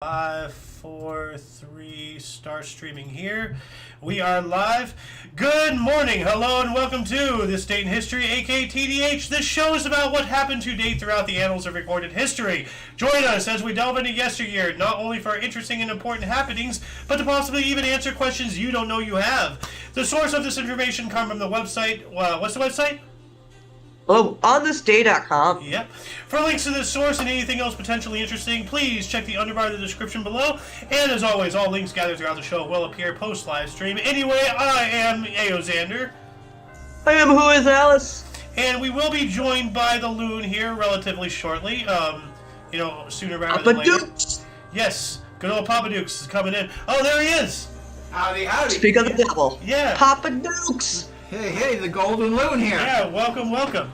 5, 4, 3, start streaming here. We are live. Good morning, hello, and welcome to This Date in History, aka TDH. This show is about what happened to date throughout the annals of recorded history. Join us as we delve into yesteryear, not only for interesting and important happenings, but to possibly even answer questions you don't know you have. The source of this information comes from the website, what's the website? Oh, onthisday.com. Yep. For links to this source and anything else potentially interesting, please check the underbar of the description below. And as always, all links gathered throughout the show will appear post-live stream. Anyway, I am Aoxander. I am Who is Alice? And we will be joined by the Loon here relatively shortly. Sooner rather than later. Dukes. Yes, good old Papa Dukes is coming in. Oh, there he is. Howdy, howdy. Speak of the devil. Yeah. Papa Dukes. Hey, the Golden Loon here. Yeah, welcome.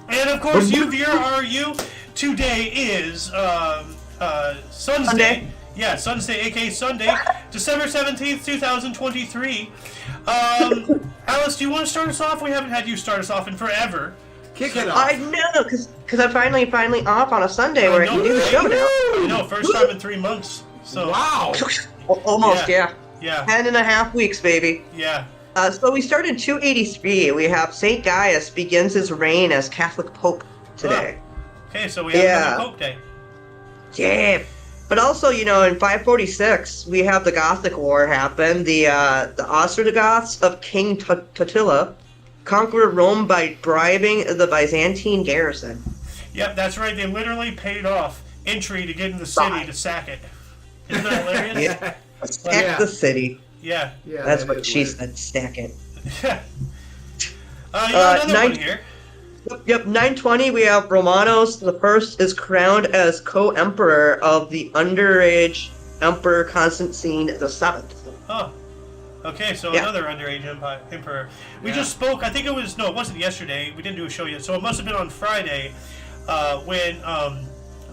And of course, you viewer are you. Today is Sunday. Yeah, Sunday, aka Sunday, December 17th, 2023. Alice, do you want to start us off? We haven't had you start us off in forever. Kick it off. I know, because I'm finally off on a Sunday where I can do the show now. No, first time in 3 months. So Wow. Almost, yeah. Yeah. 10.5 weeks, baby. Yeah. So we start in 283. We have St. Gaius begins his reign as Catholic Pope today. Okay, so we have another Pope Day. Yeah. But also, in 546, we have the Gothic War happen. The Ostrogoths of King Totila conquered Rome by bribing the Byzantine garrison. Yep, that's right. They literally paid off entry to get in the city to sack it. Isn't that hilarious? Yeah. Sack the city. Yeah. That's what she said, stack it. Yeah. You got another one here. Yep, 920, we have Romanos the First is crowned as co-emperor of the underage Emperor Constantine the Seventh. Oh. Okay, so another underage emperor. We just spoke, I think it wasn't yesterday. We didn't do a show yet, so it must have been on Friday when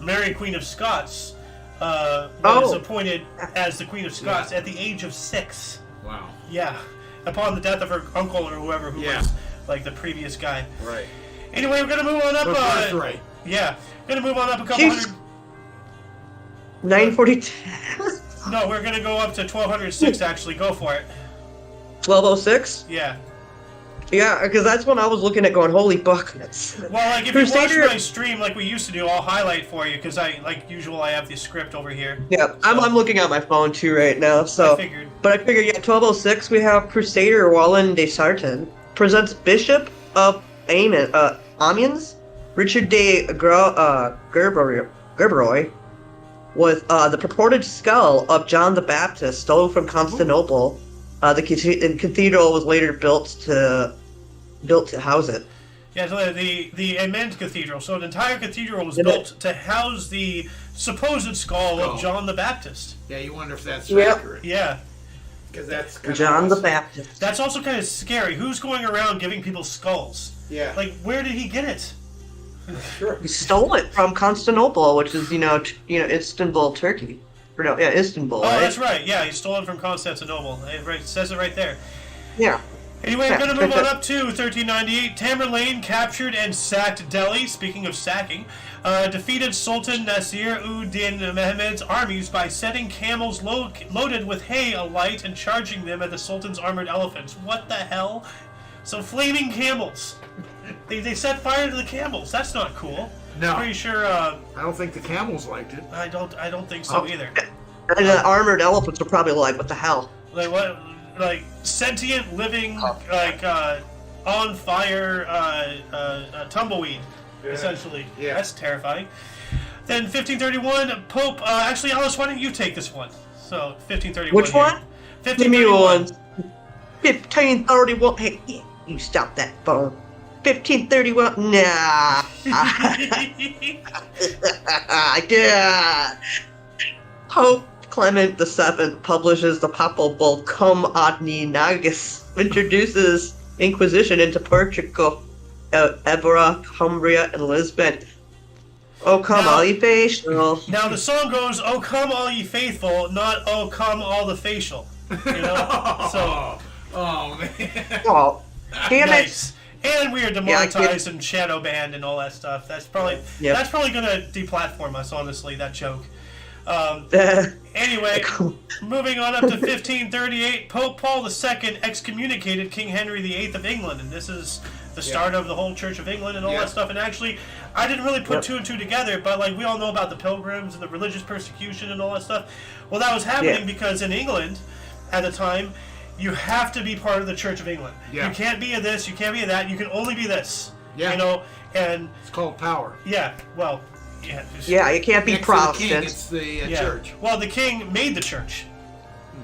Mary, Queen of Scots, was appointed as the Queen of Scots at the age of 6. Wow. Yeah. Upon the death of her uncle or whoever who was like the previous guy. Right. Anyway, we're gonna move on up. That's right. Yeah. Gonna move on up a couple hundred. 942. No, we're gonna go up to 1206 actually. Go for it. 1206? Yeah. Yeah, because that's when I was looking at going, holy buckets. Well, like, if you watch my stream like we used to do, I'll highlight for you, because like usual, I have the script over here. Yeah, I'm looking at my phone too right now, so. I figured. But I figured, 1206, we have Crusader Wallen de Sarton presents Bishop of Amiens, Richard de Gerberoy, with the purported skull of John the Baptist stolen from Constantinople. The cathedral was later built to house it. Yeah, so the Amiens Cathedral. So an entire cathedral was built to house the supposed skull of John the Baptist. Yeah, you wonder if that's accurate. Yeah. Because that's John the Baptist. That's also kind of scary. Who's going around giving people skulls? Yeah. Like, where did he get it? Sure. He stole it from Constantinople, which is Istanbul, Turkey. Or no, yeah, Istanbul. Oh, right? that's right. Yeah, he stole it from Constantinople. It says it right there. Yeah. Anyway, we're going to move on up to 1398. Tamerlane captured and sacked Delhi. Speaking of sacking, defeated Sultan Nasir-ud-Din Mehmed's armies by setting camels loaded with hay alight and charging them at the Sultan's armored elephants. What the hell? So flaming camels. They set fire to the camels. That's not cool. No. I'm pretty sure. I don't think the camels liked it. I don't think so either. And the armored elephants were probably like, what the hell? Like what? Like sentient, living, on fire, tumbleweed, essentially. Yeah. That's terrifying. Then 1531, Pope. Actually, Alice, why don't you take this one? So 1531. Which one? 1531. 1531. Hey, you stop that phone. 1531. Nah. Yeah. Pope Clement VII publishes the papal bull Cum Adni Nagus, introduces Inquisition into Portugal, Evora, Cumbria, and Lisbon. Oh, come all ye faithful. Now the song goes, "Oh, come all ye faithful," not "Oh, come all the facial." You know. So. Oh man. Oh, damn nice. it. And we are demonetized and shadow banned and all that stuff. That's probably gonna deplatform us. Honestly, that joke. Anyway, moving on up to 1538, Pope Paul II excommunicated King Henry VIII of England, and this is the start of the whole Church of England and all that stuff. And actually, I didn't really put two and two together, but like we all know about the Pilgrims and the religious persecution and all that stuff. Well, that was happening because in England at the time, you have to be part of the Church of England. You can't be a this, you can't be a that. You can only be this. You know, and it's called power. Yeah. Well. Yeah, you can't be Protestant. It's the church. Well, the king made the church.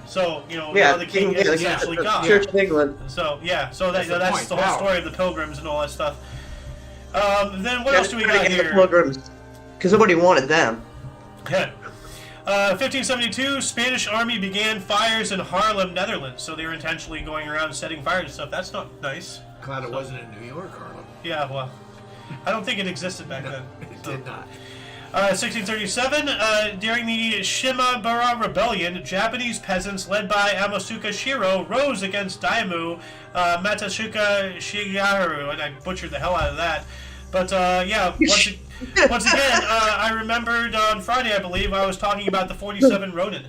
So, now the king is essentially God. Church of England. So, so that's the whole story of the Pilgrims and all that stuff. Then what else do we got here? Pilgrims, because nobody wanted them. Yeah. 1572, Spanish army began fires in Haarlem, Netherlands. So they were intentionally going around setting fires and stuff. That's not nice. Glad it wasn't in New York, Harlem. Yeah, well, I don't think it existed back then. It did not. 1637, during the Shimabara Rebellion, Japanese peasants led by Amosuka Shiro rose against Daimyo Matsushika Shigeharu, and I butchered the hell out of that. But once again, I remembered on Friday, I believe, I was talking about the 47 Ronin.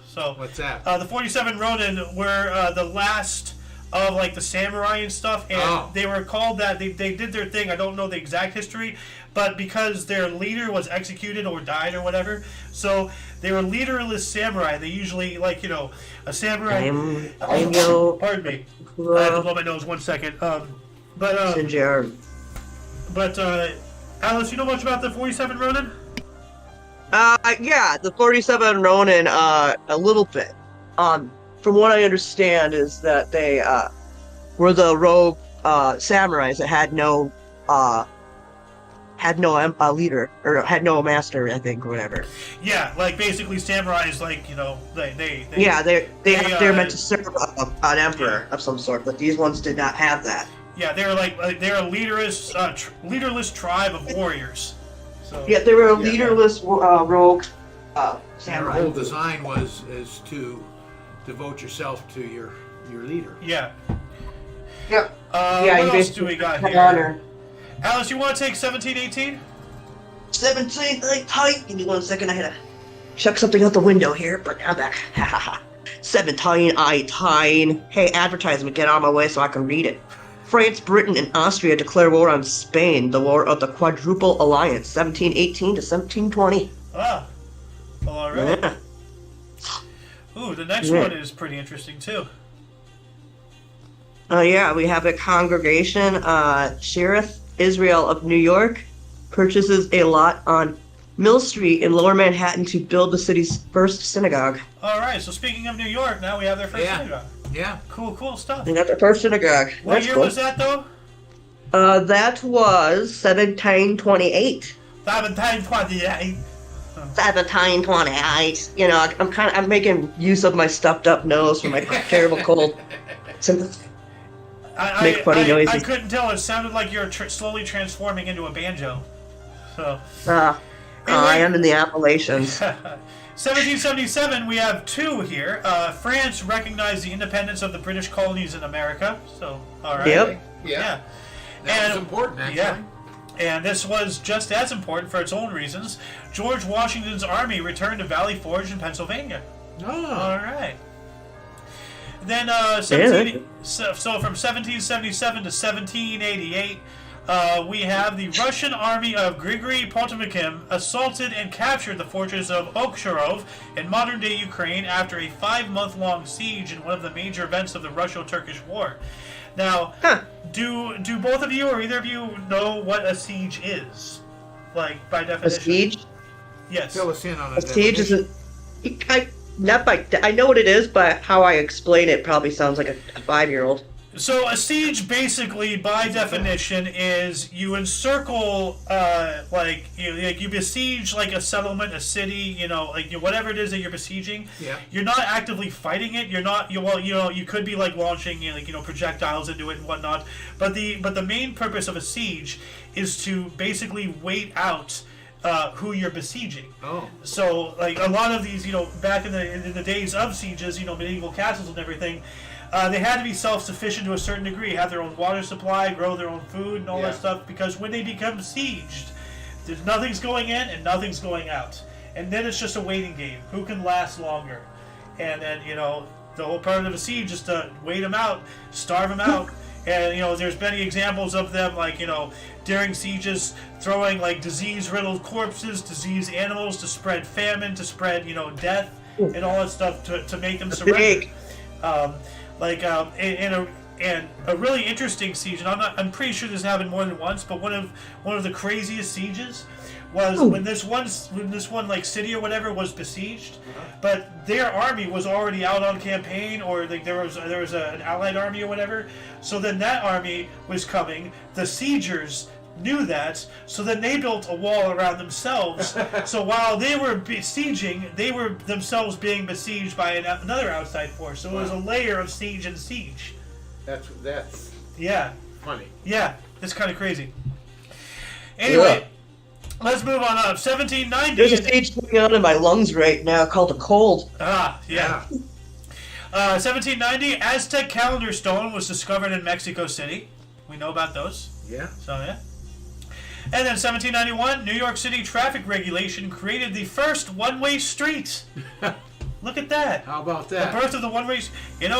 So what's that? The 47 Ronin were the last of like the samurai and stuff, and they were called that. They did their thing. I don't know the exact history, but because their leader was executed or died or whatever, so they were leaderless samurai. They usually a samurai. Pardon me. I have to blow my nose 1 second. But Alice, you know much about the 47 Ronin? Yeah, the 47 Ronin, a little bit. From what I understand is that they were the rogue samurais that had no leader or had no master, I think, or whatever. Yeah, like basically samurais, they're meant to serve an emperor of some sort, but these ones did not have that. Yeah, they're a leaderless tribe of warriors. So, yeah, they were a leaderless rogue samurai. Their whole design is to devote yourself to your leader. Yeah. Yep. What else do we got here? Honor. Alice, you want to take 1718? 17, tight. Give me 1 second. I had to chuck something out the window here, but I'm back. 17, Hey, advertisement, get out of my way so I can read it. France, Britain, and Austria declare war on Spain, the War of the Quadruple Alliance, 1718 to 1720. Ah. Well, all right. Yeah. Ooh, the next one is pretty interesting, too. We have a congregation, Sheriff Israel of New York, purchases a lot on Mill Street in Lower Manhattan to build the city's first synagogue. All right, so speaking of New York, now we have their first synagogue. Yeah. Cool stuff. They got their first synagogue. What year was that, though? That was 1728. 1728. 1728. I'm making use of my stuffed up nose for my terrible cold. Make funny noises. I couldn't tell. It sounded like you're slowly transforming into a banjo. So. I am in the Appalachians. 1777, we have two here. France recognized the independence of the British colonies in America. So, all right. Yep. Yeah. That was important, actually. Yeah. And this was just as important for its own reasons. George Washington's army returned to Valley Forge in Pennsylvania. Oh. All right. Then, from 1777 to 1788, we have the Russian army of Grigory Potemkin assaulted and captured the fortress of Okhcharov in modern-day Ukraine after a 5-month-long siege in one of the major events of the Russo-Turkish War. Now, do both of you or either of you know what a siege is? Like, by definition? A siege? Yes. Fill us in on a siege is I know what it is, but how I explain it probably sounds like a 5-year-old. So a siege, basically, by definition, is you encircle, you besiege like a settlement, a city, whatever it is that you're besieging. Yeah. You're not actively fighting it. You're not. You could be like launching, projectiles into it and whatnot. But the main purpose of a siege is to basically wait out who you're besieging. Oh. So like a lot of these, back in the days of sieges, medieval castles and everything. They had to be self-sufficient to a certain degree, have their own water supply, grow their own food, and all that stuff, because when they become besieged, there's nothing's going in and nothing's going out. and then it's just a waiting game. Who can last longer? And then, the whole part of a siege is to wait them out, starve them out. And, there's many examples of them, like, during sieges, throwing, like, disease-riddled corpses, diseased animals to spread famine, to spread, death, and all that stuff to make them surrender. And a really interesting siege, and I'm pretty sure this happened more than once, but one of the craziest sieges was when this one like city or whatever was besieged, but their army was already out on campaign, or like there was an allied army or whatever. So then that army was coming. The siegers knew that, so then they built a wall around themselves. So while they were besieging, they were themselves being besieged by another outside force. So it was a layer of siege and siege. That's funny. Yeah, that's kind of crazy. Anyway, let's move on up. 1790. There's a siege going on in my lungs right now called a cold. Ah, yeah. 1790, Aztec calendar stone was discovered in Mexico City. We know about those. Yeah. So, yeah. And then 1791, New York City traffic regulation created the first one-way street. Look at that. How about that? The birth of the one-way...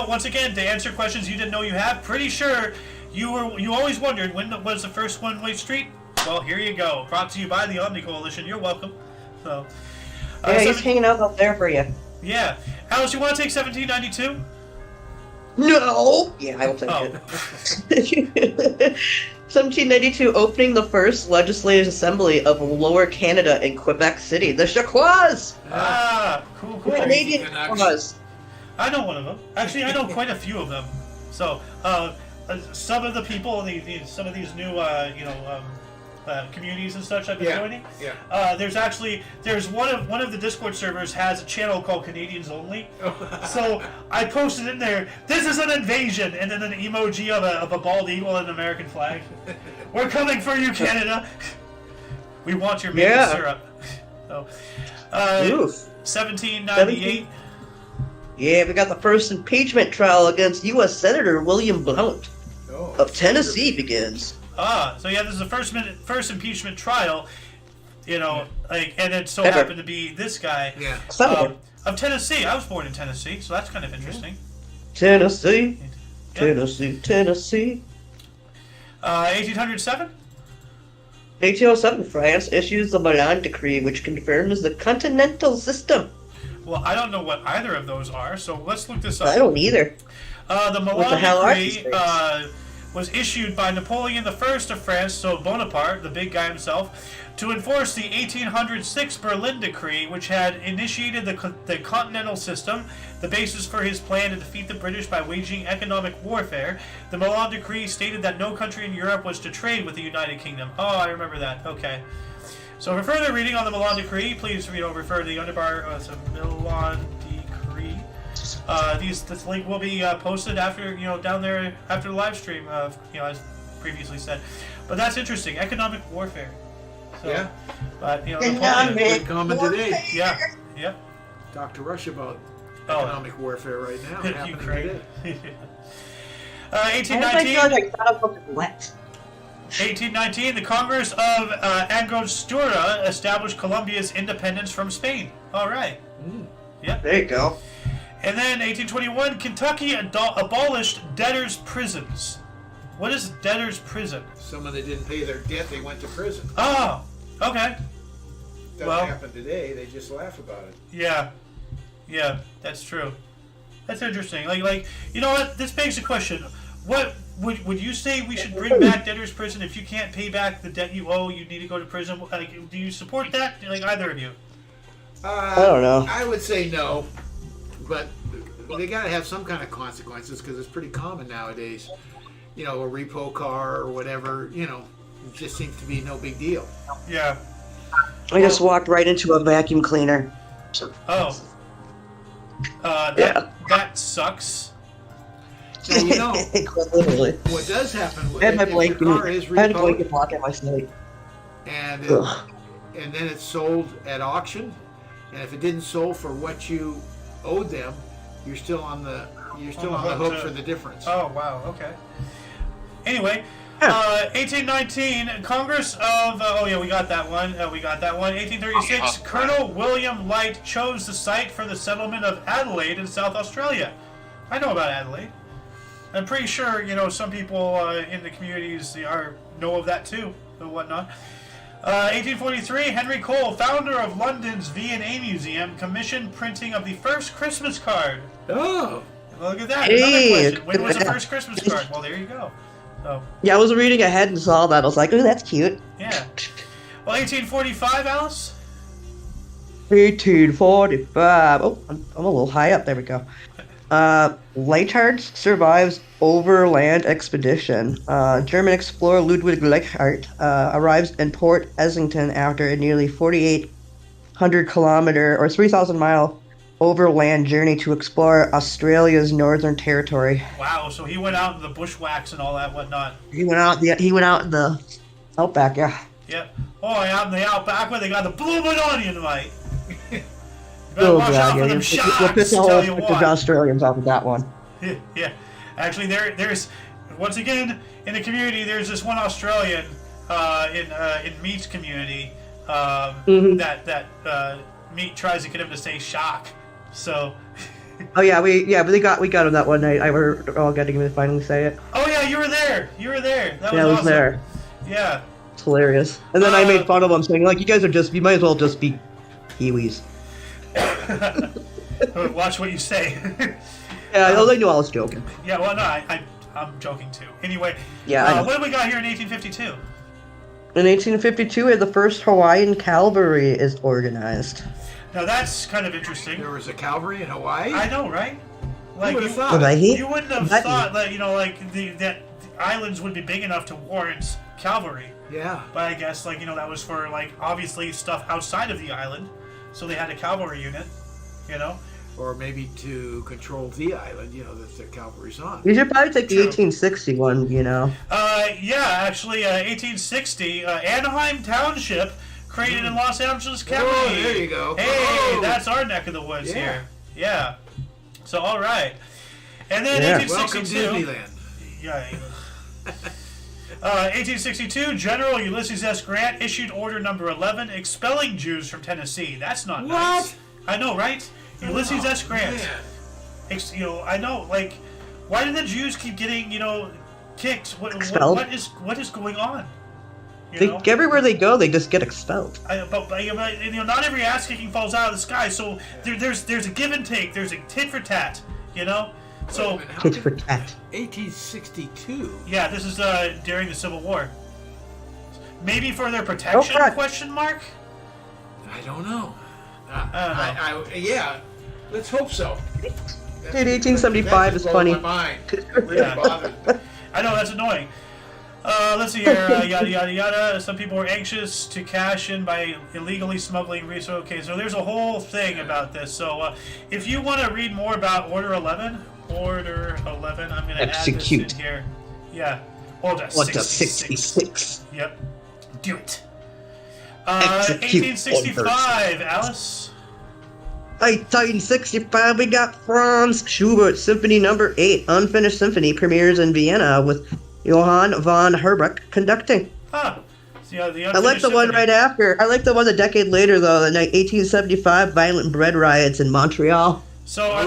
once again, to answer questions you didn't know you had, pretty sure you always wondered when was the first one-way street? Well, here you go. Brought to you by the Omni Coalition. You're welcome. So, he's hanging out there for you. Yeah. Alice, you want to take 1792? No! Yeah, I will take it. 1792, opening the first legislative assembly of Lower Canada in Quebec City, the Choctaws! Cool. Canadian Choctaws. I know one of them. Actually, I know quite a few of them. So, some of the people, some of these new, communities and such I've been joining. Yeah. There's one of the Discord servers has a channel called Canadians Only. So I posted in there, this is an invasion, and then an emoji of a bald eagle and an American flag. We're coming for you, Canada. We want your maple syrup. So, 1798. Yeah, we got the first impeachment trial against U.S. Senator William Blount of Tennessee begins. So this is the first impeachment trial, and it so happened to be this guy of Tennessee. I was born in Tennessee, so that's kind of interesting. Tennessee. 1807? 1807, France issues the Milan Decree, which confirms the continental system. Well, I don't know what either of those are, so let's look this up. I don't either. The Milan Decree was issued by Napoleon I of France, so Bonaparte, the big guy himself, to enforce the 1806 Berlin Decree, which had initiated the continental system, the basis for his plan to defeat the British by waging economic warfare. The Milan Decree stated that no country in Europe was to trade with the United Kingdom. Oh, I remember that. Okay. So for further reading on the Milan Decree, please refer to the underbar. It's a Milan Decree. This link will be posted after down there after the live stream. As previously said, but that's interesting. Economic warfare. So, yeah. But Napoleon, common today. Yeah. Yep. Talk to Russia about economic warfare right now. Ukraine. 1819. I thought about what? 1819, the Congress of Angostura established Colombia's independence from Spain. All right. Yeah. There you go. And then 1821, Kentucky abolished debtors' prisons. What is debtors' prison? Someone that didn't pay their debt, they went to prison. Oh, okay. Doesn't happen today. They just laugh about it. Yeah, that's true. That's interesting. Like you know what? This begs the question: what would you say we should bring back debtors' prison if you can't pay back the debt you owe? You need to go to prison. Like, do you support that? Like either of you? I don't know. I would say no, but they got to have some kind of consequences because it's pretty common nowadays. A repo car or whatever. It just seems to be no big deal. Yeah. I just walked right into a vacuum cleaner. Oh. That sucks. So, literally. What does happen I had my if your blanket. car is I had a blanket repoed block at my sleep. and then it's sold at auction, and if it didn't sold for what you owed them, you're still on the hook for the difference. Oh wow. Okay. Anyway, 1819, Congress of... oh, yeah, we got that one. 1836, Colonel William Light chose the site for the settlement of Adelaide in South Australia. I know about Adelaide. I'm pretty sure, some people in the communities know of that too, and whatnot. 1843, Henry Cole, founder of London's V&A Museum, commissioned printing of the first Christmas card. Oh! Well, look at that. Hey, Another question. When was the first Christmas card? Well, there you go. So, yeah, I was reading ahead and saw that. I was like, oh, that's cute. yeah. Well, 1845, Alice? 1845. Oh, I'm a little high up. There we go. Leichhardt survives overland expedition. German explorer Ludwig Leichhardt arrives in Port Essington after a nearly 4,800 kilometer or 3,000 mile overland journey to explore Australia's Northern Territory. Wow, so he went out in the bushwhacks and all that whatnot. He went out in the outback, yeah. Yep. Oh, out in the outback where they got the bloomin' onion, mate. You better Oh, watch God, out yeah. for them We'll shots, piss a tell whole you bunch of what. Australians off with that one. Yeah. Actually, there's once again in the community there's this one Australian in Meat's community that Meat tries to get him to say shock. So. Oh yeah, we got him that one night. We're all getting him to finally say it. Oh yeah, you were there. That was Yeah, I was awesome. there. Yeah. It's hilarious. And then I made fun of him, saying like, you might as well just be Kiwis. Watch what you say. Yeah, they knew I was joking. Yeah, well, no, I'm joking too. Anyway, Yeah, what do we got here in 1852? In 1852, the first Hawaiian cavalry is organized. Now that's kind of interesting. There was a cavalry in Hawaii? I know, right? Like would've you, thought? you wouldn't have thought that that the islands would be big enough to warrant cavalry. Yeah. But I guess that was for obviously stuff outside of the island, so they had a cavalry unit. Or maybe to control the island, that the cavalry's on. You should probably take the 1860 one, Yeah, actually, 1860, Anaheim Township created in Los Angeles County. Oh, there you go. Hey, Oh. that's our neck of the woods here. Yeah. So, all right. And then Yeah. 1862. Welcome Disneyland. Yeah. 1862, General Ulysses S. Grant issued Order Number 11, expelling Jews from Tennessee. That's not nice. I know, right? Ulysses S. Grant. Man. I know. Why do the Jews keep getting, kicked? What is going on? Everywhere they go, they just get expelled. But not every ass kicking falls out of the sky. So there's a give and take. There's a tit for tat. So Tit for tat. 1862. yeah, this is during the Civil War. Maybe for their protection? God. Question mark. I don't know. I don't know. Yeah, let's hope so. Dude, 1875 is funny. My mind. Yeah. Bothered. I know, that's annoying. Let's see here. Yada, yada, yada. Some people were anxious to cash in by illegally smuggling resources. Okay, so there's a whole thing about this. So if you want to read more about Order 11, I'm going to add this in here. Yeah. Order 66. Yep. Do it. 1865, Alice. 1865, we got Franz Schubert Symphony Number 8, Unfinished Symphony, premieres in Vienna with Johann von Herbeck conducting. Huh. So, I like the one right after. I like the one a decade later, though, the 1875 violent bread riots in Montreal. So are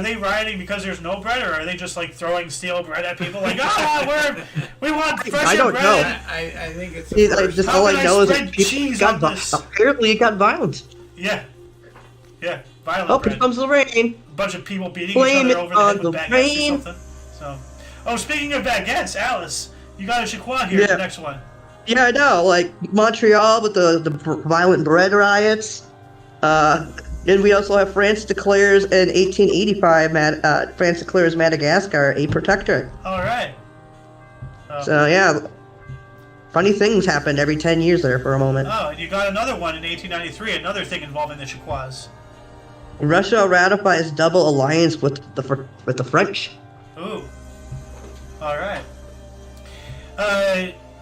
they rioting because there's no bread, or are they just throwing steel bread at people we want fresher I don't bread? know. I think it's Just How all can I I know is spread that people cheese got on this? apparently it got violent. Yeah, violent Oh, bread. here comes the rain. A bunch of people beating Blame each it other over the head on with the baguettes rain. or something. So, speaking of baguettes, Alice, you got a Chiquois here. The next one. Yeah, I know. Montreal with the violent bread riots. And we also have France declares in 1885, France declares Madagascar a protectorate. All right. So, yeah, funny things happened every 10 years there for a moment. Oh, and you got another one in 1893, another thing involving the Chiquois. Russia ratifies double alliance with the French. Ooh. All right.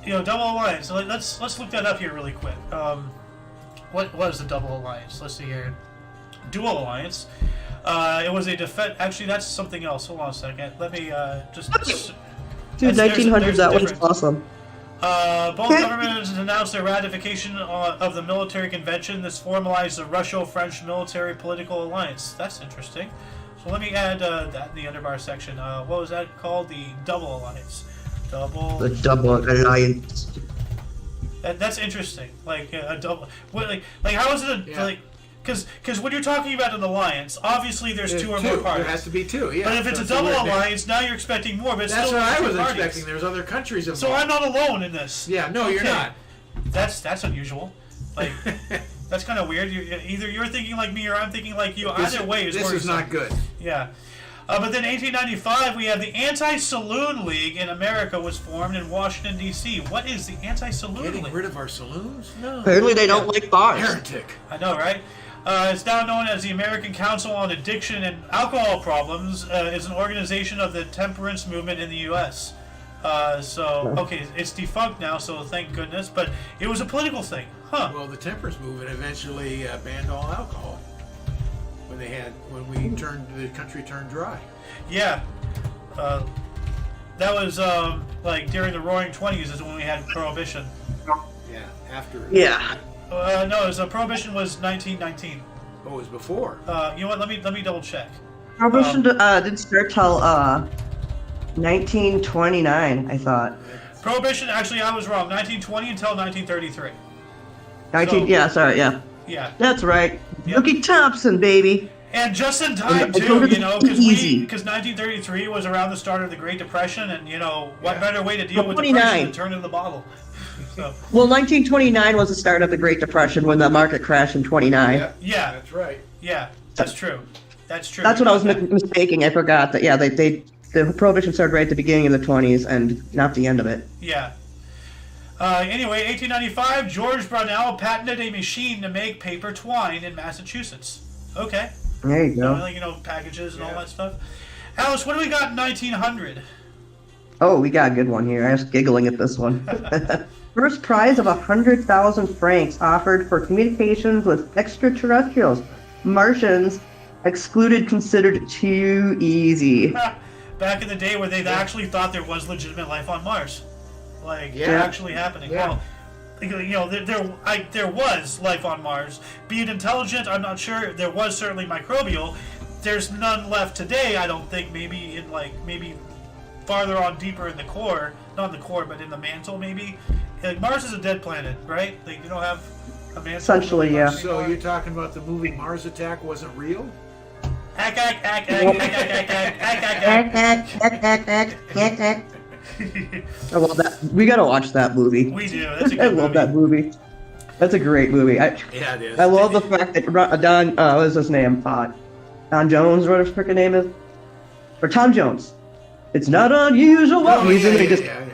Double alliance. So let's look that up here really quick. What was the double alliance? Let's see here. Dual alliance. It was a defense. Actually, that's something else. Hold on a second. Let me just. Dude, There's a 1900s, that was difference. awesome. Both governments announced their ratification of the military convention. This formalized the Russo-French military political alliance. That's interesting. So let me add that in the underbar section. What was that called? The double alliance. The double alliance. That's interesting. Like a double. What, like how is it like? Because when you're talking about an alliance, obviously there's two or more parties. There has to be two, yeah. But if it's a double alliance, now you're expecting more. But it's that's still what I was parties. expecting. There's other countries involved. So I'm not alone in this. Yeah, no, you're not. That's unusual. Like that's kind of weird. Either you're thinking like me or I'm thinking like you. Either way is this is not good. Yeah. But then 1895, we have the Anti-Saloon League in America was formed in Washington, D.C. What is the Anti-Saloon League? Getting rid of our saloons? No. Apparently they don't like bars. Heretic. I know, right? It's now known as the American Council on Addiction and Alcohol Problems. Is an organization of the temperance movement in the U.S. Okay, it's defunct now, so thank goodness. But it was a political thing, huh? Well, the temperance movement eventually banned all alcohol when the country turned dry. Yeah. That was like during the Roaring '20s is when we had Prohibition. Yeah, after. Yeah. No, Prohibition was 1919. Oh, it was before. You know what? Let me double check. Prohibition didn't start till 1929, I thought. Prohibition, actually, I was wrong. 1920 until 1933. Yeah. That's right. Yep. Looky Thompson, baby. And just in time, too, because 1933 was around the start of the Great Depression, and, what better way to deal with depression than turn in the bottle? So. Well, 1929 was the start of the Great Depression when the market crashed in 29. Yeah. That's right. Yeah, that's true. That's true. That's what I was mistaking. I forgot that, the Prohibition started right at the beginning of the 20s and not the end of it. Yeah. Anyway, 1895, George Brownell patented a machine to make paper twine in Massachusetts. Okay. There you go. Packages and all that stuff. Alice, what do we got in 1900? Oh, we got a good one here. I was giggling at this one. First prize of 100,000 francs offered for communications with extraterrestrials. Martians excluded, considered too easy. Back in the day where they actually thought there was legitimate life on Mars. Actually happening. Yeah. Well, there was life on Mars. Be it intelligent, I'm not sure. There was certainly microbial. There's none left today, I don't think. Maybe farther on, deeper in the core. Not in the core, but in the mantle, maybe. Mars is a dead planet, right? You don't have a mantle. Essentially, yeah. So you're talking about the movie Mars Attack wasn't real? I love that. We gotta watch that movie. We do. That's a good I love that movie. That's a great movie. Yeah, it is. I love the fact that Don, what is his name? Don Jones, what his freaking name is? Or Tom Jones. It's not unusual. Oh, yeah.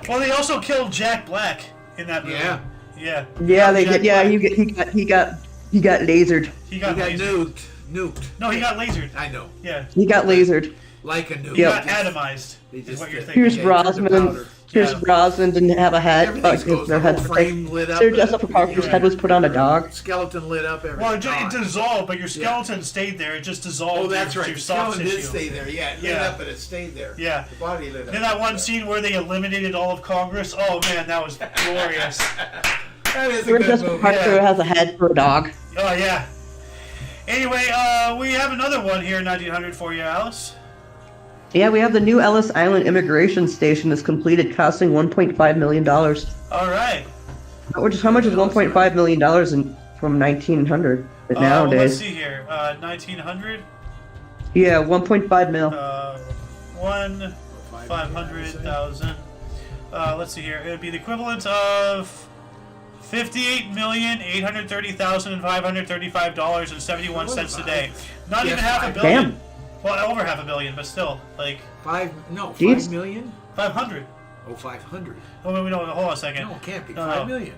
Well, they also killed Jack Black in that movie. Yeah. Yeah. Yeah, they did. Yeah, he got lasered. He got nuked. No, he got lasered. I know. Yeah. He got lasered. Like a nuke. He got atomized. Is what you're thinking. Pierce Brosnan. Pierce Brosnan didn't have a head. The whole frame lit up. Sarah Jessica Parker's head was put on a dog. Skeleton lit up. Well, it dissolved, but your skeleton stayed there. It just dissolved. Oh, that's right. Your The soft skeleton tissue. did stay there. Yeah, it lit up, but it stayed there. Yeah. The body lit up. Then that one scene where they eliminated all of Congress. Oh man, that was glorious. That is a Sarah good Jessica movie. Parker has a head for a dog. Oh yeah. Anyway, we have another one here in 1900 for you, Alice. Yeah, we have the new Ellis Island immigration station is completed, costing $1.5 million. All right. How much is $1.5 million from 1900 nowadays? Well, let's see here. 1900. Yeah, 1.5 mil. 500,000. Let's see here. It would be the equivalent of $58,830,535.71 today. Not even half a billion. Damn. Well, over half a billion, but still, 5 Jeez. million? 500. Oh, 500. Oh, wait, no, hold on a second. No, it can't be. No, 5 million.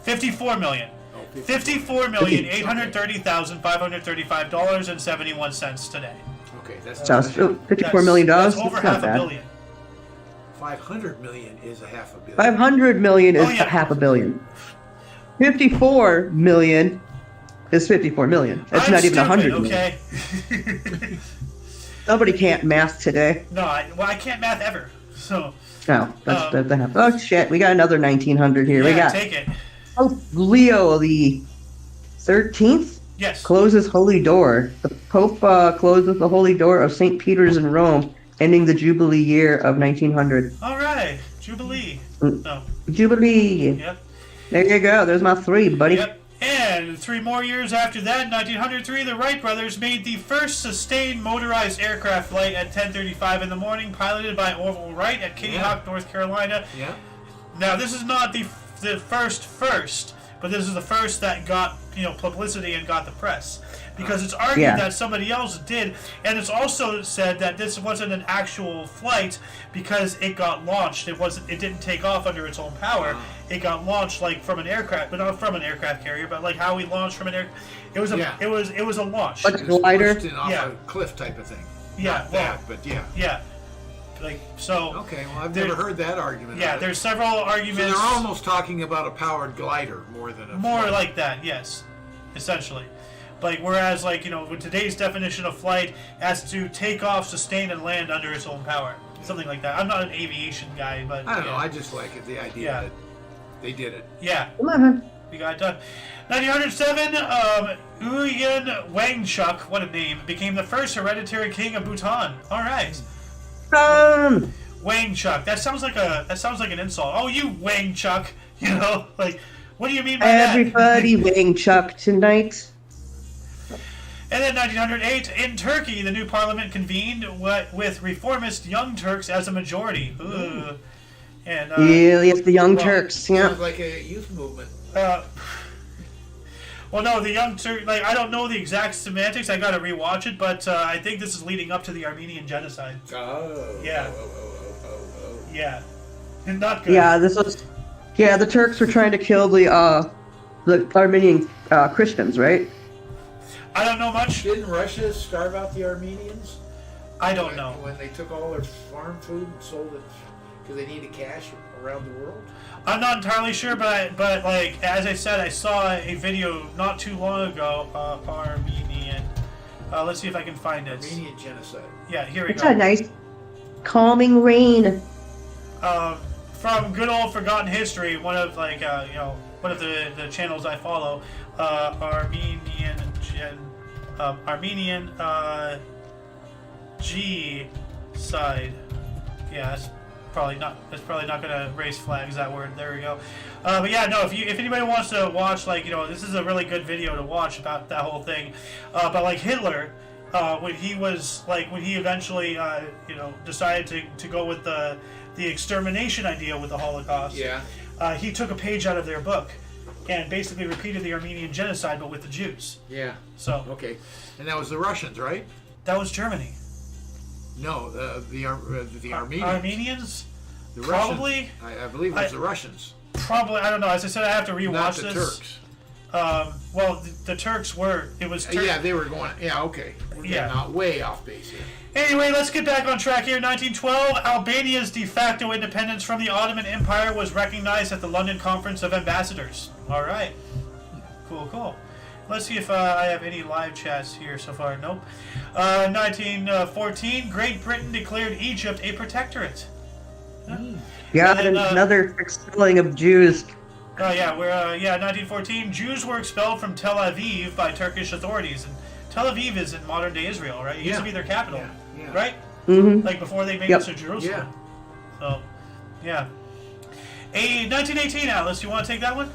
54 million. Oh, $54,835,535.71 today. Okay, that's $54 million. That's over It's half not a bad. billion. 500 million is a half a billion. 500 million is Oh, yeah. half a billion. 54 million is 54 million. That's I'm not even stupid, 100 million. okay? Nobody can't math today. No, I can't math ever. So, No, that's that happened. Oh shit, we got another 1900 here. Yeah, We got take it. Pope Leo the 13th Yes. closes holy door. The Pope closes the holy door of St. Peter's in Rome, ending the Jubilee year of 1900. All right. Jubilee. Mm. No. Jubilee. Yep. There you go. There's my 3, buddy. Yep. And 3 more years after that, 1903, the Wright brothers made the first sustained motorized aircraft flight at 10:35 in the morning, piloted by Orville Wright at Kitty Hawk, North Carolina. Yeah. Now, this is not the first, but this is the first that got publicity and got the press, because it's argued that somebody else did, and it's also said that this wasn't an actual flight because it got launched. It didn't take off under its own power. It got launched like from an aircraft, but not from an aircraft carrier, but like how we launched from an air. It was a launch. Like a glider. Pushed in off a cliff type of thing. Yeah. Not that, but yeah. Yeah. Like so. Okay, well, I've never heard that argument. Yeah, there's several arguments. So they're almost talking about a powered glider more than a flight. Like that, yes, essentially. Like whereas, with today's definition of flight, has to take off, sustain, and land under its own power, something like that. I'm not an aviation guy, but I don't know. I just like it, the idea that they did it. Yeah, Come on, man. we got it done. 1907, Uyghur Wangchuck, what a name, became the first hereditary king of Bhutan. All right. Wangchuck. That sounds like an insult. Oh, you Wangchuck. Like, what do you mean by Everybody wing Chuck tonight. And then 1908, in Turkey, the new parliament convened with reformist Young Turks as a majority. Ooh. And yes, the Young Turks. Yeah. Sounds like a youth movement. Well, no, the Young Turk. Like, I don't know the exact semantics. I gotta rewatch it, but I think this is leading up to the Armenian genocide. Oh. Yeah. Oh. Yeah. And not good. Yeah, this was. Yeah, the Turks were trying to kill the Armenian Christians, right? I don't know much. Didn't Russia starve out the Armenians? I don't know. When they took all their farm food and sold it because they needed cash around the world? I'm not entirely sure, but like as I said, I saw a video not too long ago. Armenian. Let's see if I can find it. Armenian genocide. Yeah, here we It's go. a nice, calming rain. From good old forgotten history, one of one of the channels I follow, Armenian G side. Yeah, that's probably not gonna raise flags, that word. There we go. But yeah, no, if anybody wants to watch, this is a really good video to watch about that whole thing. But like Hitler, when he eventually decided to go with the extermination idea with the Holocaust. Yeah. He took a page out of their book and basically repeated the Armenian genocide, but with the Jews. Yeah. So. Okay, and that was the Russians, right? That was Germany. No, the Armenians. Armenians? The Probably. Russians. I believe it was the Russians. Probably. I don't know. As I said, I have to rewatch Not the this. Turks. Well, the Turks were. It was. Yeah, they were going. Yeah, okay. We're getting out way off base here. Anyway, let's get back on track here. 1912, Albania's de facto independence from the Ottoman Empire was recognized at the London Conference of Ambassadors. All right. Cool. Let's see if I have any live chats here so far. Nope. 1914, Great Britain declared Egypt a protectorate. Yeah, and another expelling of Jews. Oh yeah, 1914, Jews were expelled from Tel Aviv by Turkish authorities, and Tel Aviv is in modern day Israel, right? It used to be their capital, right? Mm-hmm. Like before they made it to Jerusalem. Yeah. So, yeah. 1918, Alice, you want to take that one?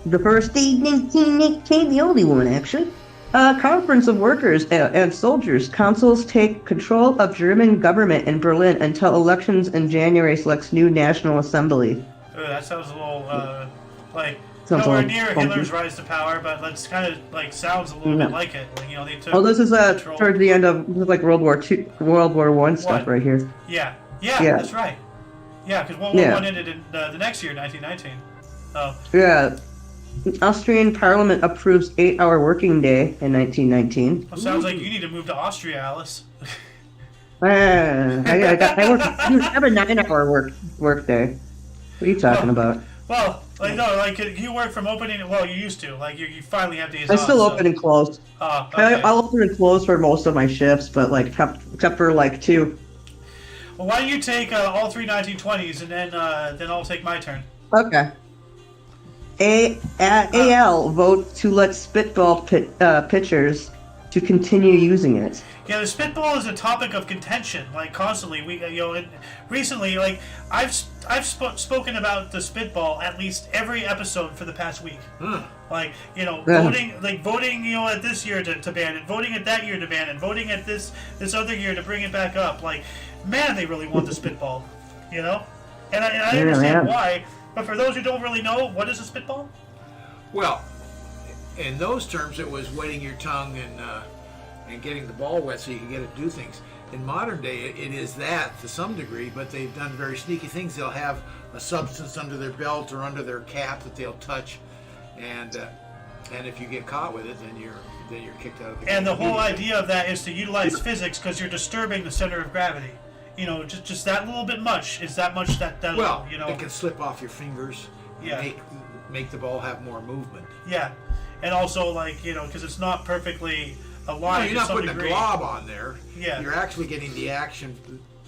The first 1918, the only one actually. Conference of Workers and Soldiers. Consuls take control of German government in Berlin until elections in January selects new National Assembly. That sounds a little Sounds nowhere a little near funky. Hitler's rise to power, but that's kind of sounds a little bit like it. They took. Oh, this is control. towards the end of World War II, World War I stuff right here. Yeah, that's right. Yeah, because World War I ended in the next year, 1919. Oh. Yeah. Austrian Parliament approves 8-hour working day in 1919. Well, sounds like you need to move to Austria, Alice. I have a 9-hour work day. What are you talking about? Well, you work from opening. Well, you used to. You finally have days I off. still open and close. Okay. I'll open and close for most of my shifts, but except for 2. Well, why don't you take all three 1920s, and then I'll take my turn. Okay. AL vote to let spitball pitchers to continue using it. Yeah, the spitball is a topic of contention, like constantly. Recently, like I've spoken about the spitball at least every episode for the past week. Like voting, at this year to ban it, voting at that year to ban it, voting at this other year to bring it back up. Like, man, they really want the spitball, and I understand why. But for those who don't really know, what is a spitball? Well, in those terms, it was wetting your tongue and getting the ball wet so you can get it to do things. In modern day, it is that to some degree, but they've done very sneaky things. They'll have a substance under their belt or under their cap that they'll touch, and if you get caught with it, then you're kicked out of the game. And the whole idea of that is to utilize physics because you're disturbing the center of gravity. Just that little bit much is that much that well, it can slip off your fingers and make the ball have more movement. Yeah, and also because it's not perfectly aligned. You're not to some putting degree. a glob on there. Yeah, you're actually getting the action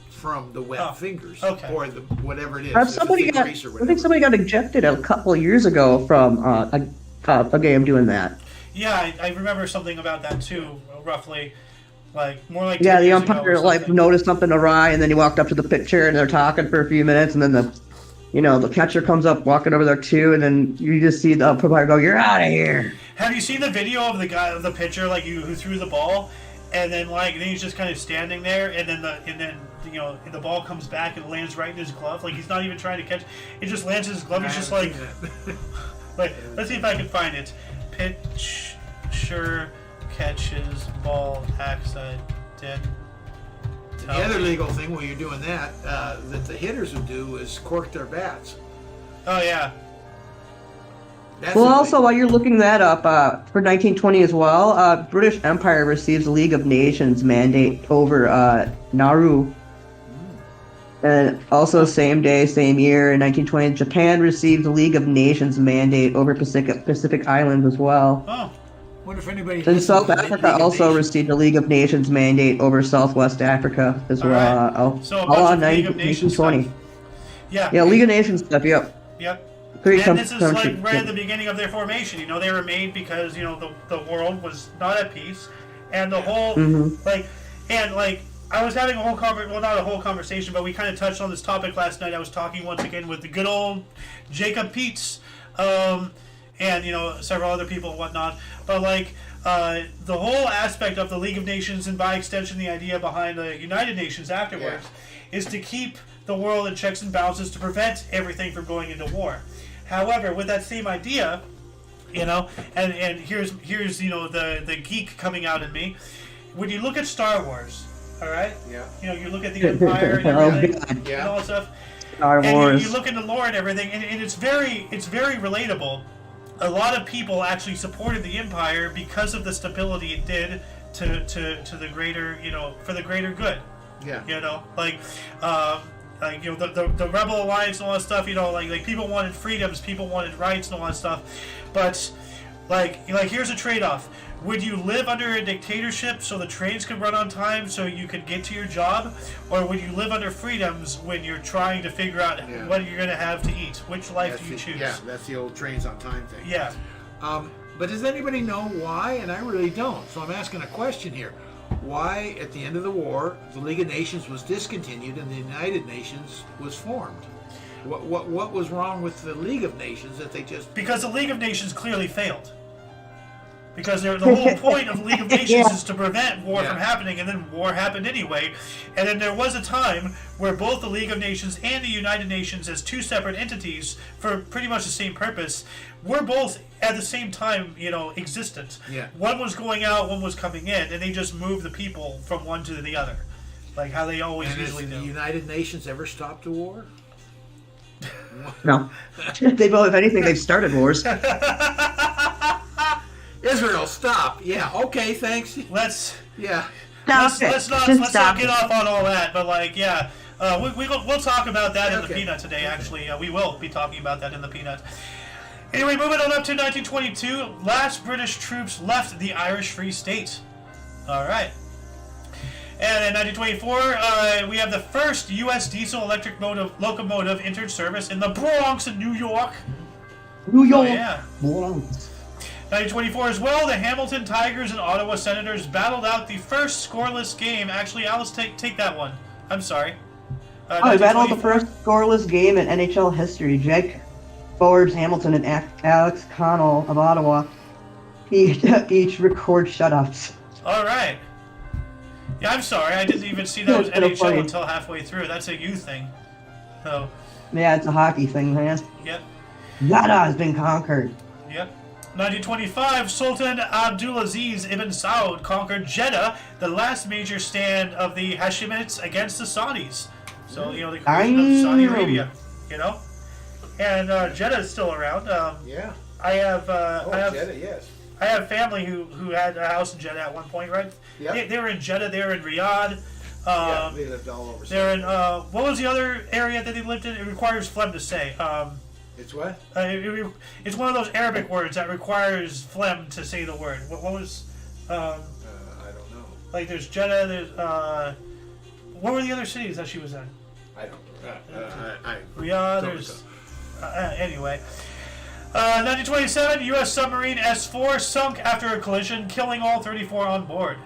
from the wet fingers or the whatever it is. I think somebody got ejected a couple of years ago from a game doing that. Yeah, I remember something about that too, roughly. More like the umpire noticed something awry, and then he walked up to the pitcher, and they're talking for a few minutes, and then the catcher comes up walking over there too, and then you just see the umpire go, "You're out of here." Have you seen the video of the pitcher who threw the ball, and then he's just kind of standing there, and then the ball comes back and lands right in his glove, he's not even trying to catch it, just lands in his glove. He's just like let's see if I can find it. Pitcher catches ball accident. The other legal thing while you're doing that that the hitters would do is cork their bats. Oh yeah. Also, while you're looking that up, for 1920 as well, British Empire receives the League of Nations mandate over Nauru. And also, same day, same year, in 1920, Japan received the League of Nations mandate over Pacific Islands as well. Oh. Wonder if anybody. And South Africa also received the League of Nations mandate over Southwest Africa as well. Right. So a bunch of League of Nations stuff. Yeah, League of Nations stuff. Yep. And this is right at the beginning of their formation. They were made because the world was not at peace, and the whole I was having a whole not a whole conversation, but we kind of touched on this topic last night. I was talking once again with the good old Jacob Peets. And several other people and whatnot, but the whole aspect of the League of Nations, and by extension the idea behind the United Nations afterwards, is to keep the world in checks and balances to prevent everything from going into war. However, with that same idea, and here's the geek coming out in me. When you look at Star Wars, all right, you look at the Empire and everything, and all that stuff. Star Wars. And you look into lore and everything, and it's very relatable. A lot of people actually supported the Empire because of the stability it did to the greater, for the greater good. Yeah. The Rebel Alliance and all that stuff. People wanted freedoms, people wanted rights and all that stuff. But here's a trade-off. Would you live under a dictatorship so the trains could run on time so you could get to your job? Or would you live under freedoms when you're trying to figure out what you're going to have to eat? Which life do you choose? Yeah, that's the old trains on time thing. Yeah. But does anybody know why? And I really don't. So I'm asking a question here. Why, at the end of the war, the League of Nations was discontinued and the United Nations was formed? What was wrong with the League of Nations that they just... Because the League of Nations clearly failed. Because the whole point of the League of Nations is to prevent war from happening, and then war happened anyway. And then there was a time where both the League of Nations and the United Nations, as two separate entities for pretty much the same purpose, were both at the same time, existent. Yeah. One was going out, one was coming in, and they just moved the people from one to the other, like how they always usually do. Has the United Nations ever stopped a war? No. If anything, they've started wars. Israel, stop. Yeah, okay, thanks. Let's not get off on all that, but we'll talk about that in the peanut today. Actually, we will be talking about that in the peanut. Anyway, moving on up to 1922, last British troops left the Irish Free State. All right. And in 1924, we have the first U.S. diesel-electric locomotive entered service in the Bronx in New York. New York. Oh, yeah. 1924 as well, the Hamilton Tigers and Ottawa Senators battled out the first scoreless game. Actually, Alice, take that one. I'm sorry. They battled the first scoreless game in NHL history. Jake Forbes, Hamilton, and Alex Connell of Ottawa each record shutouts. All right. Yeah, I'm sorry. I didn't even see that was NHL until halfway through. That's a you thing. So. Yeah, it's a hockey thing, man. Yep. Yada has been conquered. Yep. 1925, Sultan Abdulaziz ibn Saud conquered Jeddah, the last major stand of the Hashemites against the Saudis. So, the creation of Saudi Arabia, And Jeddah is still around. Yeah. I have Jeddah, yes. I have family who had a house in Jeddah at one point, right? Yeah. They were in Jeddah, they were in Riyadh. They lived all over. They're in, what was the other area that they lived in? It requires phlegm to say. It's what? It's one of those Arabic words that requires phlegm to say the word. What was? I don't know. Like there's Jeddah. There's what were the other cities that she was in? I don't. Riyadh. There's anyway. 1927, U.S. submarine S4 sunk after a collision, killing all 34 on board.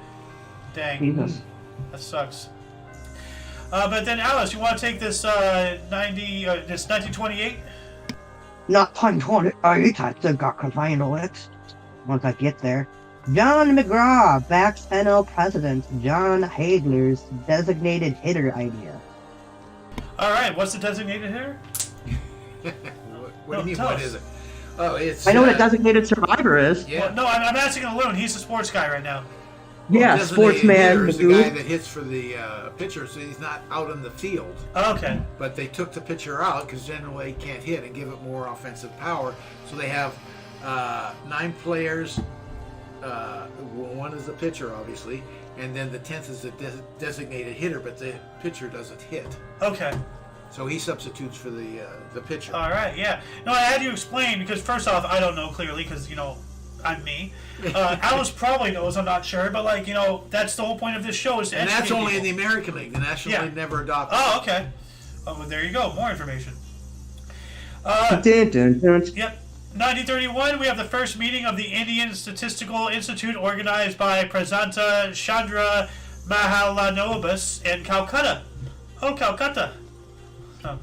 Dang. Jesus. That sucks. But then Alice, you want to take this 1928? Not 2028, I think I can handle it. Once I get there. John McGraw backs NL President John Hagler's designated hitter idea. Alright, what's the designated hitter? What do you mean, what is it? Oh, it's... I know what a designated survivor is. Yeah. Well, no, I'm asking Alone. He's a sports guy right now. Yeah, sportsman. Is the guy that hits for the pitcher, so he's not out on the field. Oh, okay. But they took the pitcher out because generally he can't hit and give it more offensive power. So they have 9 players. One is the pitcher, obviously, and then the 10th is a designated hitter, but the pitcher doesn't hit. Okay. So he substitutes for the pitcher. All right, yeah. No, I had you explain because first off, I don't know clearly because, I'm me. Alice probably knows, I'm not sure, but that's the whole point of this show is to and that's educate only people. in the American League. The National League never adopted. Oh, okay. Oh, well, there you go. More information. Dun, dun, dun. Yep. 1931, we have the first meeting of the Indian Statistical Institute organized by Prasanta Chandra Mahalanobis in Calcutta. Oh, Calcutta. Oh.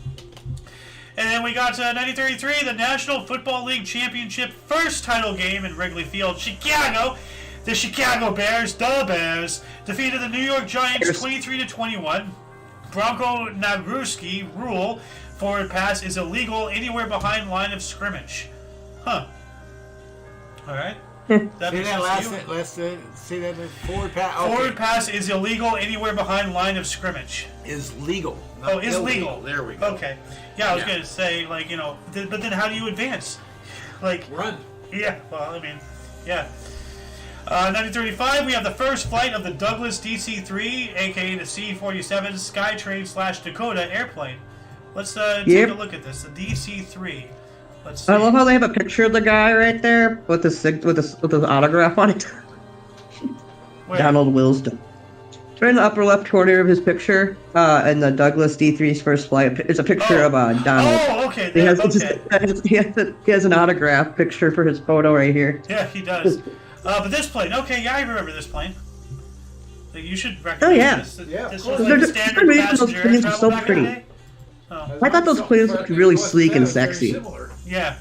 And then we got 1933, the National Football League Championship first title game in Wrigley Field, Chicago. The Chicago Bears, the Bears, defeated the New York Giants 23-21. Bronco Nagurski rule: forward pass is illegal anywhere behind line of scrimmage. Huh. All right. Say that last say that forward pass. Okay. Forward pass is illegal anywhere behind line of scrimmage. Is legal. Oh, is legal. There we go. Okay. Yeah, I was gonna say but then how do you advance? Run. Yeah. Well, I mean, yeah. 1935, we have the first flight of the Douglas DC-3, aka the C-47 Skytrain / Dakota airplane. Let's take a look at this. The DC-3. Let's see. I love how they have a picture of the guy right there with his autograph on it. Where? Donald Wilsden. Right in the upper left corner of his picture, in the Douglas D3's first flight, it's a picture of Donald. Oh, okay. He has an autograph picture for his photo right here. Yeah, he does. But this plane, okay, yeah, I remember this plane. You should recognize this. Yeah, This of was course. like standard passenger air travel so back in pretty. the day. Oh. I thought those planes looked really sleek and sexy. Yeah.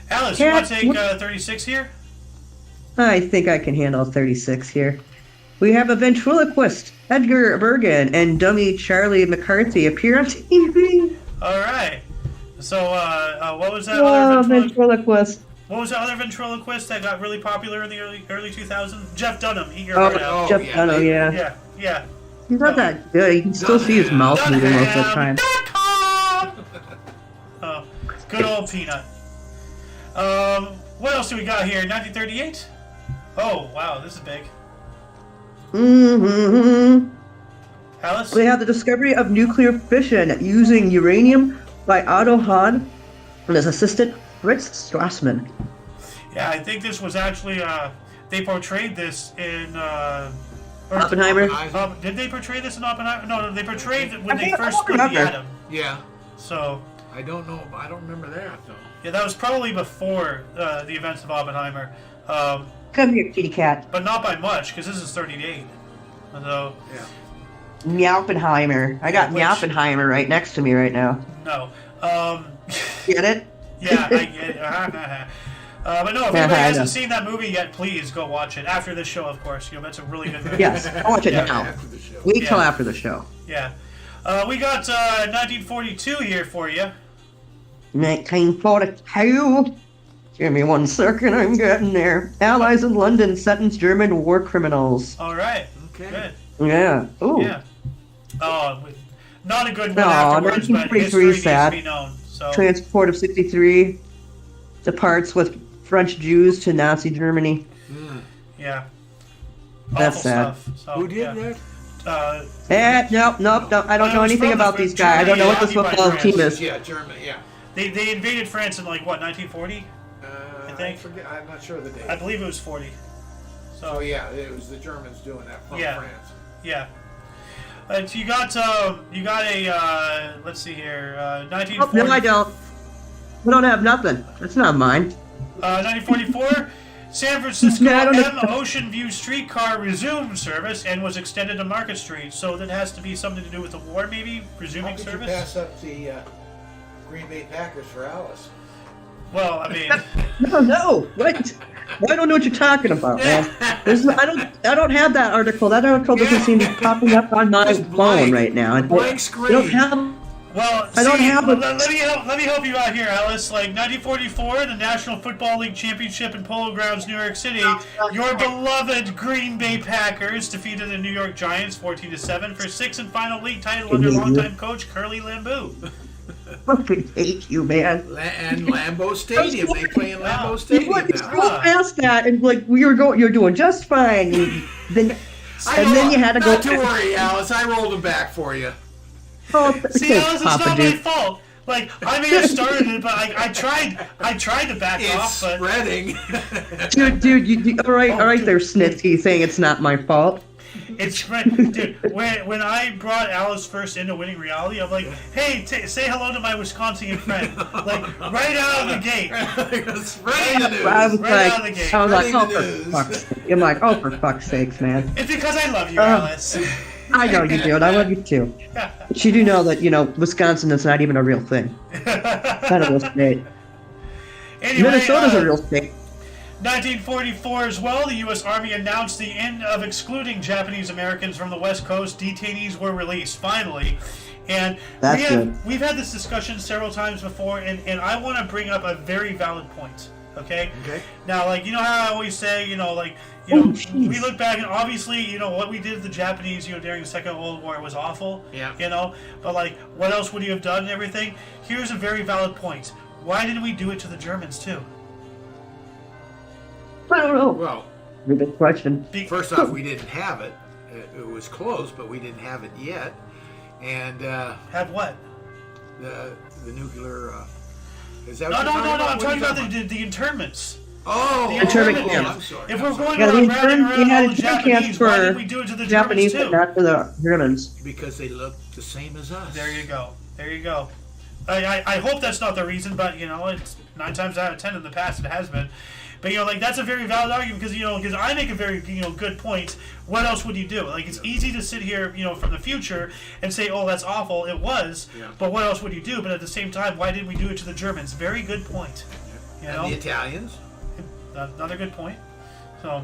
Alice, you want to take 36 here? I think I can handle 36 here. We have a ventriloquist, Edgar Bergen, and dummy Charlie McCarthy appear on TV. All right. So, what was that ventriloquist? What was the other ventriloquist that got really popular in the early 2000s? Jeff Dunham. You're right out. Jeff Dunham, yeah. Yeah. He's not that good. You can still see his mouth moving most of the time. Oh, good old Peanut. What else do we got here? 1938? Oh, wow, this is big. Mm-hmm. Alice? We have the discovery of nuclear fission using uranium by Otto Hahn and his assistant Fritz Strassmann. Yeah, I think this was actually, they portrayed this in, Or, Oppenheimer? Did they portray this in Oppenheimer? No, they portrayed it when I they think- I first don't split the remember. atom. Yeah. So, I don't know. I don't remember that though. yeah, that was probably before the events of Oppenheimer. Come here, kitty cat. But not by much, because this is 38. So, Yeah. Meowpenheimer. I got Which- Meowpenheimer right next to me right now. no. Get it? Yeah, I get it. But no, if anybody hasn't seen that movie yet, please go watch it. After this show, of course. That's a really good movie. Yes, I'll watch it Yeah. now. After the show. Wait till Yeah. after the show. Yeah. We got 1942 here for you. 1942. Give me 1 second, I'm getting there. Allies in London sentence German war criminals. All right. Okay. Good. Yeah. Ooh. Yeah. Oh, not a good one No, afterwards, but 1943 history needs to sad. be known. So. Transport of 63 departs with French Jews to Nazi Germany. Yeah. That's Awful sad. stuff. So, Who did yeah. that? Nope. I don't It know was anything from the about these guys. I don't know what this Germany football occupied team is. Yeah, German. Yeah. They invaded France in, like, what, 1940? I think. forget. I'm not sure of the date. I believe it was 40. Oh yeah, it was the Germans doing that from Yeah. France. Yeah. So you got a let's see here, 1940. No, I don't. I don't have nothing. That's not mine. 1944, San Francisco No, I don't know. M Ocean View streetcar resumed service and was extended to Market Street. So that has to be something to do with the war, maybe How resuming could you service. pass up the Green Bay Packers for Alice? Well, I mean, No. What? I don't know what you're talking about, man. I don't have that article. That article doesn't seem to be popping up on my Just phone blank. right now. Blank I screen. don't have. well, I don't see, have a- let me help you out here, Alice. Like 1944, the National Football League Championship in Polo Grounds, New York City. Your beloved Green Bay Packers defeated the New York Giants 14-7 for sixth and final league title under longtime coach Curly Lambeau. Fucking hate you, man. And Lambeau Stadium. They play in Lambeau You Stadium went now. past that, and like you're doing just fine. And then you had to go. Not to worry, Alice. I rolled them back for you. Oh, See, thanks, Alice, it's Papa not my Dude. fault. Like I may have started it, but I tried to back It's off, but spreading. Dude, you all right there, Snitsky, saying it's not my fault. it's dude. When I brought Alice first into Winning Reality, I'm like, hey, say hello to my Wisconsin friend, like right out of the gate. Spreading the news. I was Right out of the gate. like, oh, Spreading the for news. fuck's sake. I'm like, oh, for fuck's sakes, man. It's because I love you, Alice. I know you do, and I love you too. But you do know that, Wisconsin is not even a real thing. It's not a real state. Anyway, Minnesota's a real state. 1944 as well, the U.S. Army announced the end of excluding Japanese Americans from the West Coast. Detainees were released, finally. And That's good. we've had this discussion several times before, and I want to bring up a very valid point, okay? Okay. Now, like, you know how I always say, we jeez. look back and obviously, what we did to the Japanese, during the Second World War was awful. Yeah. But, like, what else would you have done and everything? Here's a very valid point. Why didn't we do it to the Germans, too? I don't know. Well, Good question. first off, we didn't have it. It was close, but we didn't have it yet. And Have what? the nuclear. Is that No, what no, you're no, no. I'm What are talking you about the internments. Oh, the internment oh, camps. I'm sorry. If I'm we're sorry. going Yeah, around the rounding intern- around you had all the intern camps Japanese, why for didn't we do it to the Japanese, Germans but too? not for the Germans. Because they look the same as us. There you go. There you go. I hope that's not the reason, but it's 9 times out of 10 in the past it has been. But that's a very valid argument because I make a very good point. What else would you do? Like it's easy to sit here from the future and say, oh, that's awful. It was, but what else would you do? But at the same time, why didn't we do it to the Germans? Very good point. And the Italians. Another good point. So,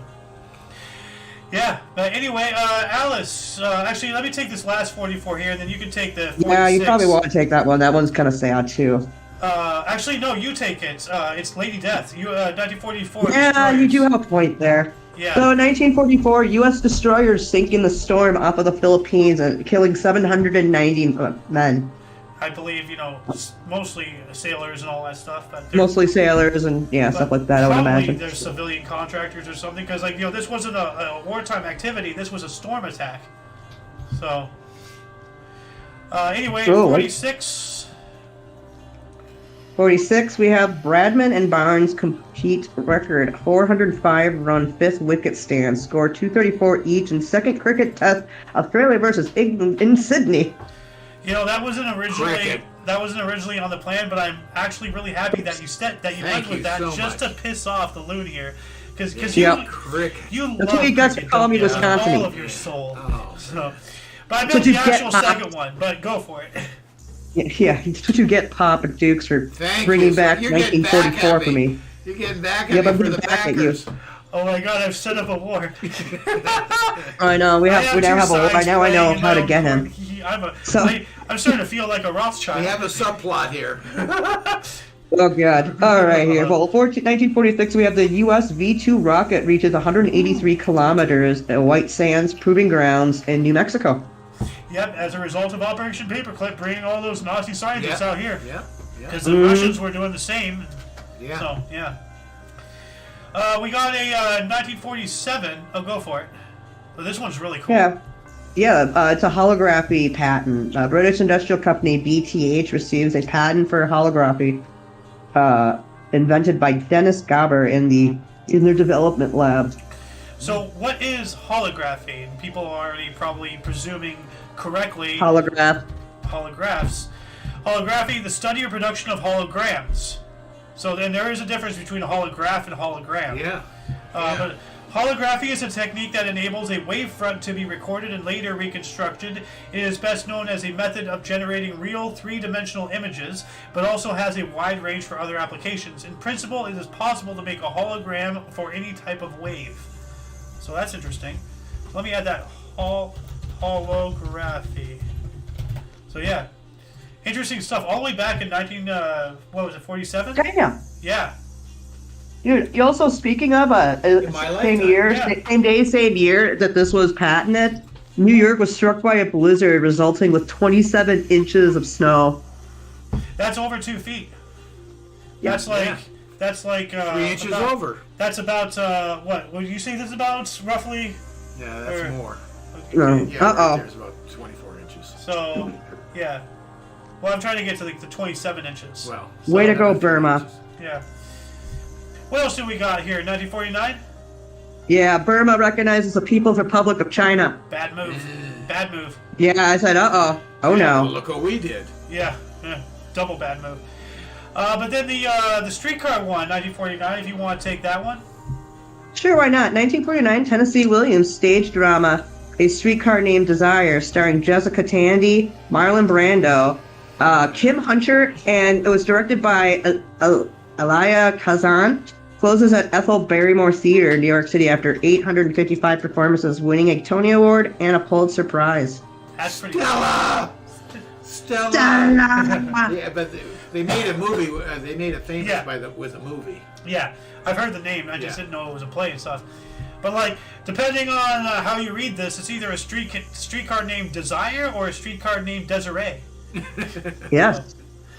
yeah. But anyway, Alice, actually, let me take this last 44 here, and then you can take the 46. Yeah, you probably want to take that one. That one's kind of sad too. Actually, no, you take it. It's Lady Death. 1944. Yeah, you destroyers. do have a point there. Yeah. So, in 1944, U.S. destroyers sinking the Storm off of the Philippines and killing 790 men. I believe, mostly sailors and all that stuff, but Mostly sailors and, stuff like that, I would probably imagine. there's civilian contractors or something, because, this wasn't a wartime activity. This was a storm attack. So, anyway, Oh, 46. 46, we have Bradman and Barnes compete record 405 run fifth wicket stand, score 234 each in second cricket test, Australia versus England in Sydney. You know, that wasn't Cricket. originally on the plan, but I'm actually really happy that you went with that so just much. to piss off the loon here, because Yep. Cricket. you That's love what you guys cricket, call don't me, you? Wisconsin. All of your soul. Oh. So, but I That's meant what you the get, actual Pop. second one. But go for it. Yeah, that's what you get, Pop and Dukes, for Thank bringing you. back You're getting back 1944 at for me. You're getting back Yeah, at but me for I'm the getting back at you. backers. Oh my God! I've set up a war. I know, we now have a war. I know how to get him. I'm starting to feel like a Rothschild. We have a subplot here. Oh, God. All right, here. Well, 1946, we have the U.S. V-2 rocket reaches 183 kilometers at White Sands Proving Grounds in New Mexico. Yep, as a result of Operation Paperclip, bringing all those Nazi scientists out here. Yeah. Because the Russians were doing the same. Yeah. So, yeah. We got a 1947. Oh, go for it. Oh, this one's really cool. Yeah, it's a holography patent. British industrial company TDH receives a patent for holography invented by Dennis Gabor in their development lab. So, what is holography? And people are already probably presuming correctly. Holographs. Holography, the study or production of holograms. So then there is a difference between a holograph and hologram. Yeah. But holography is a technique that enables a wavefront to be recorded and later reconstructed. It is best known as a method of generating real three-dimensional images, but also has a wide range for other applications. In principle, it is possible to make a hologram for any type of wave. So that's interesting. Let me add that holography. So yeah. Interesting stuff. All the way back in 47? Damn. Yeah. Dude, you also, speaking of same lifetime, year, yeah. same day, same year that this was patented, New York was struck by a blizzard resulting with 27 inches of snow. That's over 2 feet. Yeah. That's like 3 inches over. That's about what? Would you say this is about roughly? Yeah, that's Or- more. No. Yeah, right there's about 24 inches. So, yeah. Well, I'm trying to get to like the 27 inches. Well. Way to go, another 3 Burma. inches. Yeah. What else do we got here? 1949? Yeah, Burma recognizes the People's Republic of China. Bad move. Bad move. Yeah, I said, uh-oh. Oh, Yeah, well, no. look what we did. Yeah. Double bad move. But then the streetcar one, 1949. If you want to take that one. Sure, why not? 1949, Tennessee Williams stage drama, A Streetcar Named Desire, starring Jessica Tandy, Marlon Brando, Kim Hunter, and it was directed by Elia Kazan. Closes at Ethel Barrymore Theater in New York City after 855 performances, winning a Tony Award and a Pulitzer Prize. That's pretty cool. Stella. Yeah, but they made a movie. They made it famous with a movie. Yeah, I've heard the name. I just Yeah. didn't know it was a play and stuff. But like, depending on how you read this, it's either a streetcar named Desire or a streetcar named Desiree. Yes.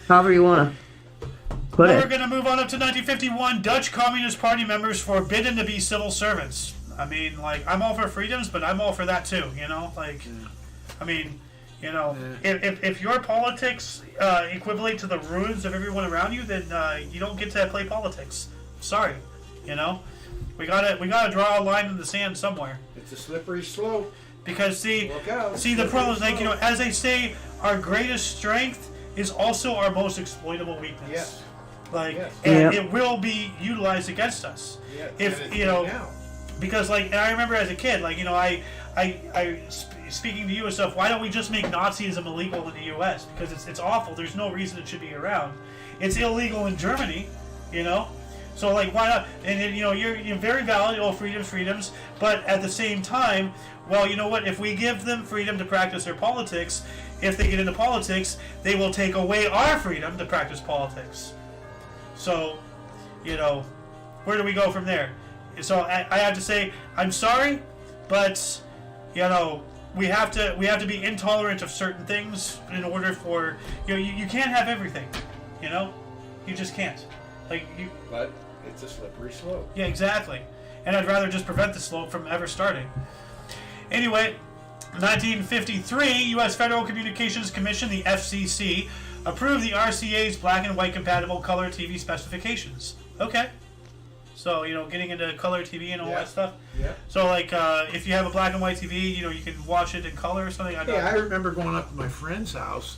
However you want to put Now we're it. going to move on up to 1951. Dutch Communist Party members forbidden to be civil servants. I mean, like, I'm all for freedoms, but I'm all for that too, you know? Like, I mean, you know, if your politics equivalent to the ruins of everyone around you, then you don't get to play politics. Sorry, you know? We gotta draw a line in the sand somewhere. It's a slippery slope. Because Look out. the problem is, like, you know, as they say, our greatest strength is also our most exploitable weakness. Yes. Like, Yes. and Yep. it will be utilized against us. Yeah, If and it's you know, now. because like, and I remember as a kid, like, you know, speaking to you and stuff. Why don't we just make Nazism illegal in the U.S.? Because it's awful. There's no reason it should be around. It's illegal in Germany, you know. So like, why not? And then, you know, you're very valid. Oh, freedoms. But at the same time, well, you know what? If we give them freedom to practice their politics, if they get into politics, they will take away our freedom to practice politics. So, you know, where do we go from there? So I have to say, I'm sorry, but you know, we have to be intolerant of certain things in order for, you know, you can't have everything, you know, you just can't. Like you. But it's a slippery slope. Yeah, exactly. And I'd rather just prevent the slope from ever starting. Anyway, 1953, U.S. Federal Communications Commission, the FCC, approve the RCA's black and white compatible color TV specifications. Okay. So, getting into color TV and all that stuff. Yeah. So, like, if you have a black and white TV, you can watch it in color or something. I remember going up to my friend's house,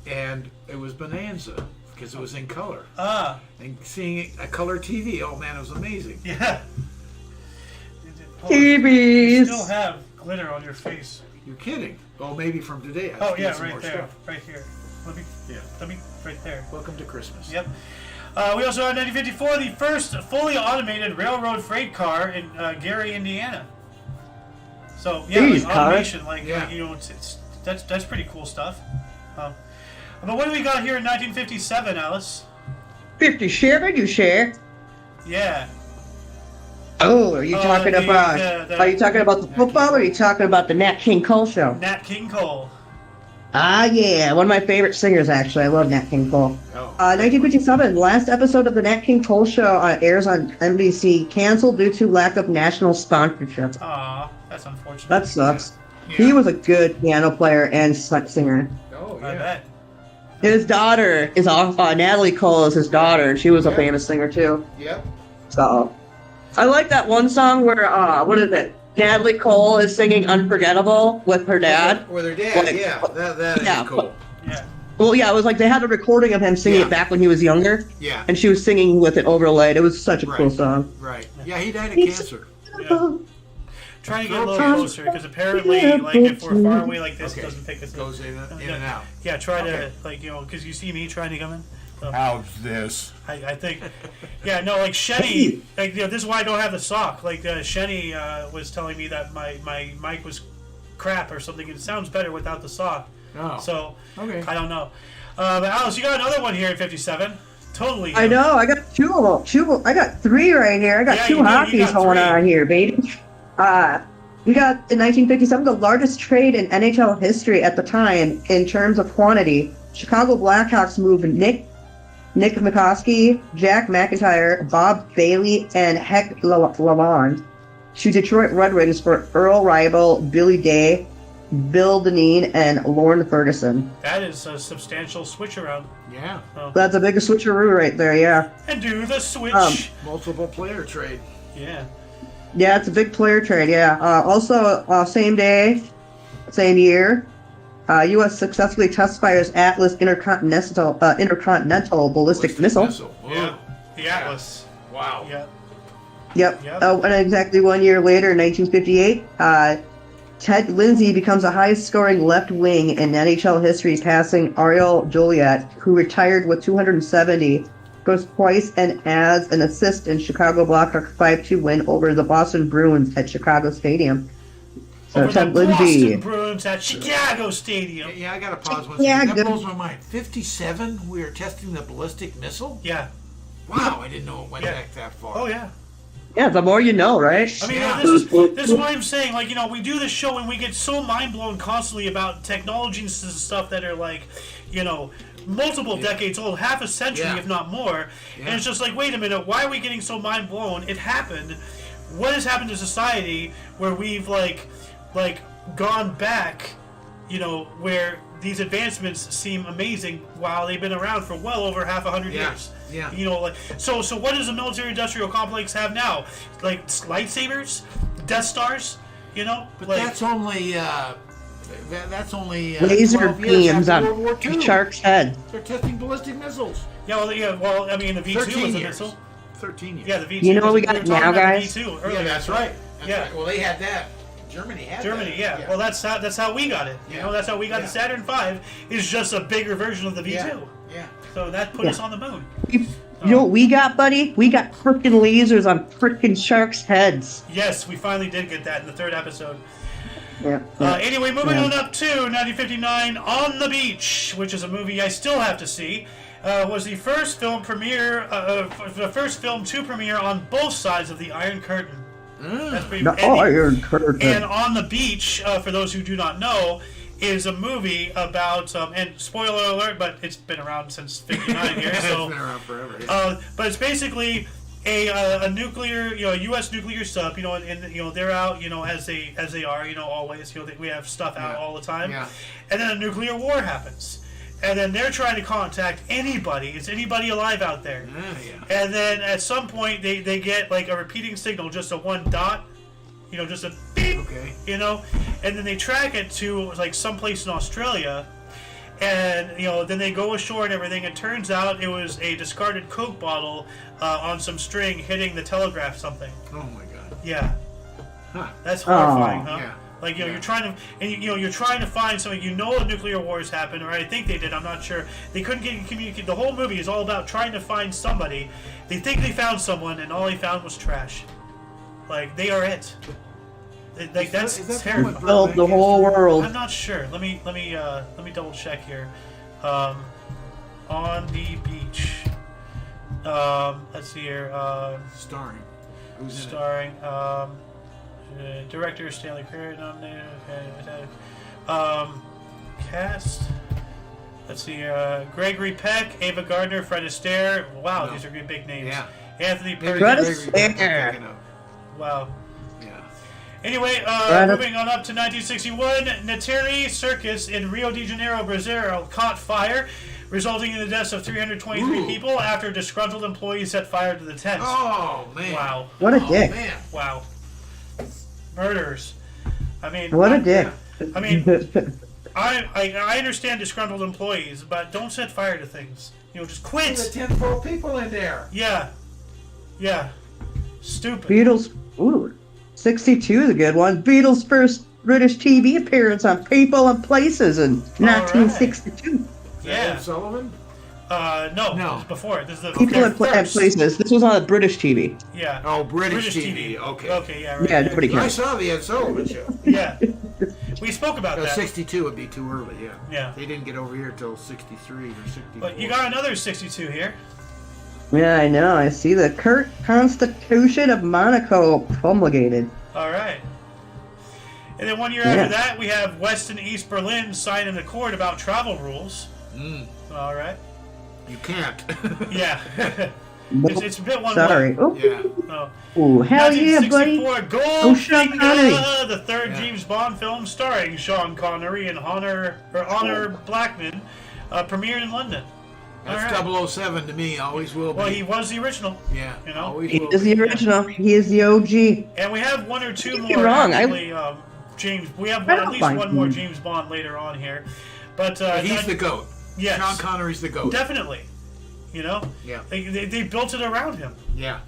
and it was bonanza because it was in color. And seeing a color TV, oh man, it was amazing. Yeah. TVs. You still have glitter on your face. You're kidding? Oh, maybe from today. Right there, right here. Let me, right there. Welcome to Christmas. Yep. We also have 1954, the first fully automated railroad freight car in Gary, Indiana. So Jeez, automation, that's pretty cool stuff. But what do we got here in 1957, Alice? 57, you say? Yeah. Oh, are you talking about? Are you talking about the football, or are you talking about the Nat King Cole show? Nat King Cole. Ah, yeah, one of my favorite singers, actually. I love Nat King Cole. Oh. 1957, last episode of the Nat King Cole show airs on NBC, canceled due to lack of national sponsorship. Aw, that's unfortunate. That sucks. Yeah. He was a good piano player and singer. Oh, yeah. I bet. His daughter is Natalie Cole is his daughter, and she was a famous singer too. Yep. So, I like that one song where what is it? Natalie Cole is singing "Unforgettable" with her dad. With her dad, Like, yeah. That yeah, is cool. Yeah. Well, yeah, it was like they had a recording of him singing it back when he was younger, Yeah. and she was singing with it overlaid. It was such a cool Right. song. Right. Yeah, he died of cancer. Yeah. Trying to get a little closer, because apparently, like, if we're far away like this, it doesn't pick us in. Goes in and out. Yeah, try to, because you see me trying to come in. So How's this? I think, yeah, no, like Shenny, like, this is why I don't have the sock. Like, Shenny was telling me that my mic was crap or something. It sounds better without the sock. Oh. So, Okay. I don't know. But Alice, you got another one here in 57. Totally. I know. I got two of them. I got three right here. I got Yeah, two you hockeys got going three. on here, baby. We got in 1957 the largest trade in NHL history at the time in terms of quantity. Chicago Blackhawks moved Nick McCoskey, Jack McIntyre, Bob Bailey, and Heck Lalonde to Detroit Red Wings for Earl Reibel, Billy Day, Bill Dineen, and Lorne Ferguson. That is a substantial switch around. Yeah. That's a big switcheroo right there, yeah. And do the switch. Multiple player trade. Yeah. Yeah, it's a big player trade, yeah. Also, same day, same year, U.S. successfully test fires Atlas intercontinental ballistic missile. Whoa. Yeah. The Atlas. Wow. Yeah. Yep. Yep. And exactly 1 year later, in 1958, Ted Lindsay becomes the highest scoring left wing in NHL history, passing Ariel Joliet, who retired with 270, goes twice and adds an assist in Chicago Blackhawks 5-2 win over the Boston Bruins at Chicago Stadium. So Over Ted the Lindsay. Boston Bruins at Chicago Stadium. Yeah, I gotta pause one Yeah, second. That good. blows my mind. 57, we are testing the ballistic missile? Yeah. Wow, I didn't know it went Yeah. back that far. Oh, yeah. Yeah, the more you know, right? I mean, Yeah. this is what I'm saying. Like, we do this show and we get so mind blown constantly about technologies and stuff that are like, multiple decades old, half a century, Yeah. if not more. And it's just like, wait a minute, why are we getting so mind blown? It happened. What has happened to society where we've like gone back, where these advancements seem amazing while they've been around for well over half 100 Yeah. years. Yeah. So what does the military-industrial complex have now? Like lightsabers, Death Stars, But that's only Laser 12 years beams after on World War II. Shark's head. They're testing ballistic missiles. Well, I mean, the V2 was 13 a years. missile. 13 years. Yeah, the V2. You know what we were got talking now, about the guys? V2 earlier. Yeah, that's right. That's Yeah. right. Well, they had that. Germany had Germany, that. yeah. Well, that's how we got it. Yeah. That's how we got Yeah. the Saturn V. Is just a bigger version of the V2. Yeah. So that put us on the moon. You know what we got, buddy? We got frickin' lasers on frickin' sharks' heads. Yes, we finally did get that in the third episode. Yeah. Anyway, moving on up to 1959, On the Beach, which is a movie I still have to see. Was the first film to premiere on both sides of the Iron Curtain. That's pretty. The Iron Curtain. And On the Beach, for those who do not know, is a movie about, and spoiler alert, but it's been around since '59 here, so. It's been around forever. Yeah. But it's basically a nuclear, U.S. nuclear sub, and they're out, as they are, always, we have stuff out all the time, Yeah. and then a nuclear war happens, And then they're trying to contact anybody. Is anybody alive out there? Yeah. And then at some point they get like a repeating signal, just a one dot, just a beep, Okay. and then they track it to like someplace in Australia, and then they go ashore and everything. It turns out it was a discarded Coke bottle on some string hitting the telegraph something. Oh my God. Yeah. Huh. That's horrifying, huh? Yeah. Like you're trying to, and you're trying to find something. A nuclear wars happened, or I think they did. I'm not sure. They couldn't get communicate. The whole movie is all about trying to find somebody. They think they found someone, and all they found was trash. Like they are it. Like that's Is that terrifying. what Built the whole world. I'm not sure. Let me double check here. On the beach. Let's see here. Starring. Who's in it? Starring. Director Stanley Kubrick nominated. Okay. Cast. Let's see. Gregory Peck, Ava Gardner, Fred Astaire. Wow, these are good big names. Yeah. Anthony Fred Perkins. Astaire. Wow. Yeah. Anyway, moving on up to 1961, Nateri Circus in Rio de Janeiro, Brazil caught fire, resulting in the deaths of 323 people after disgruntled employees set fire to the tents. Oh man. Wow. What a dick. Man. Wow. Murders. I mean, What a dick. I mean, I understand disgruntled employees, but don't set fire to things. Just quit. There's 10 full people in there. Yeah. Stupid. Beatles. Ooh. 62 is a good one. Beatles' first British TV appearance on People and Places in 1962. Yeah. Ed Sullivan? No. No. It was before. This is the People and Places. This was on British TV. Yeah. Oh, British TV. Okay. Okay, yeah, right. Yeah, nobody I cares. saw the Ed Sullivan show. Yeah. We spoke about that. 62 would be too early, yeah. Yeah. They didn't get over here till 63 or 64. But you got another 62 here. Yeah, I know. I see the Kurt Constitution of Monaco promulgated. All right. And then 1 year after that, we have West and East Berlin sign an accord about travel rules. All right. You can't. Yeah. it's a bit one Sorry. way. Oh. Yeah. Oh. Ooh, hell yeah, buddy. 1964, Sean Connery. Goldfinger, the third James Bond film starring Sean Connery and Honor Blackman, premiered in London. That's All right. 007 to me, always will be. Well, he was the original. Yeah, always He will is be. the original. He is the OG. And we have one or two more. You're wrong. Actually, James. We have I at don't least mind one more him. James Bond later on here, but He's the GOAT. Yes. Sean Connery's the GOAT. Definitely. Yeah. They built it around him. Yeah.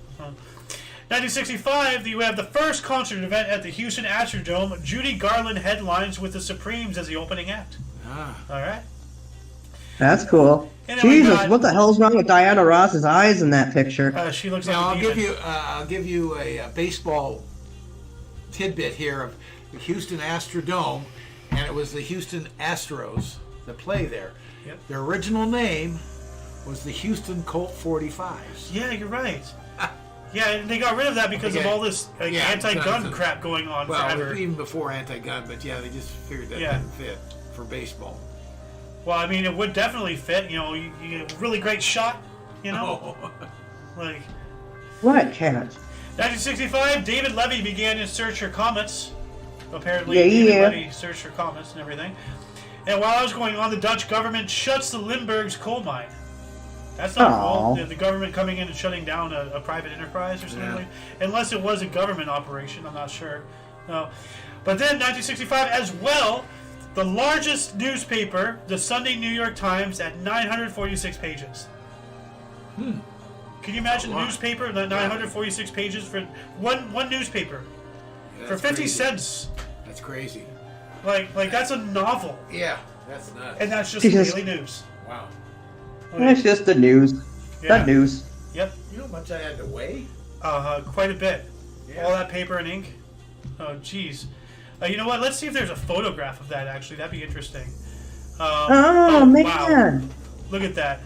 1965, you have the first concert event at the Houston Astrodome. Judy Garland headlines with the Supremes as the opening act. Ah. All right. That's cool. And then we Jesus, got- what the hell's wrong with Diana Ross's eyes in that picture? She looks like Now a demon. I'll give you a baseball tidbit here of the Houston Astrodome, and it was the Houston Astros that play there. Yep. Their original name was the Houston Colt 45s. Yeah, you're right. Yeah, and they got rid of that because of all this anti-gun Johnson. crap going on Well, forever. even before anti-gun, but yeah, they just figured that didn't fit for baseball. Well, I mean, it would definitely fit. You get a really great shot. Like What cat? 1965, David Levy began his search for comets. Apparently, Yeah, David yeah. Levy searched for comets and everything. And while I was going on, the Dutch government shuts the Limburg's coal mine. That's not Aw. cool. The government coming in and shutting down a private enterprise or something. Unless it was a government operation, I'm not sure. No. But then 1965 as well, the largest newspaper, the Sunday New York Times, at 946 pages. Can you imagine the newspaper, the 946 pages for one newspaper for 50 crazy. cents? That's crazy. Like that's a novel, Yeah, that's nuts. and that's just the Jesus. daily news. Wow. It's just the news. Yeah. The news. Yep, You know how much I had to weigh? quite a bit. Yeah. All that paper and ink. Oh, jeez. You know what? Let's see if there's a photograph of that. Actually, that'd be interesting. Oh, Wow. man. Look at that.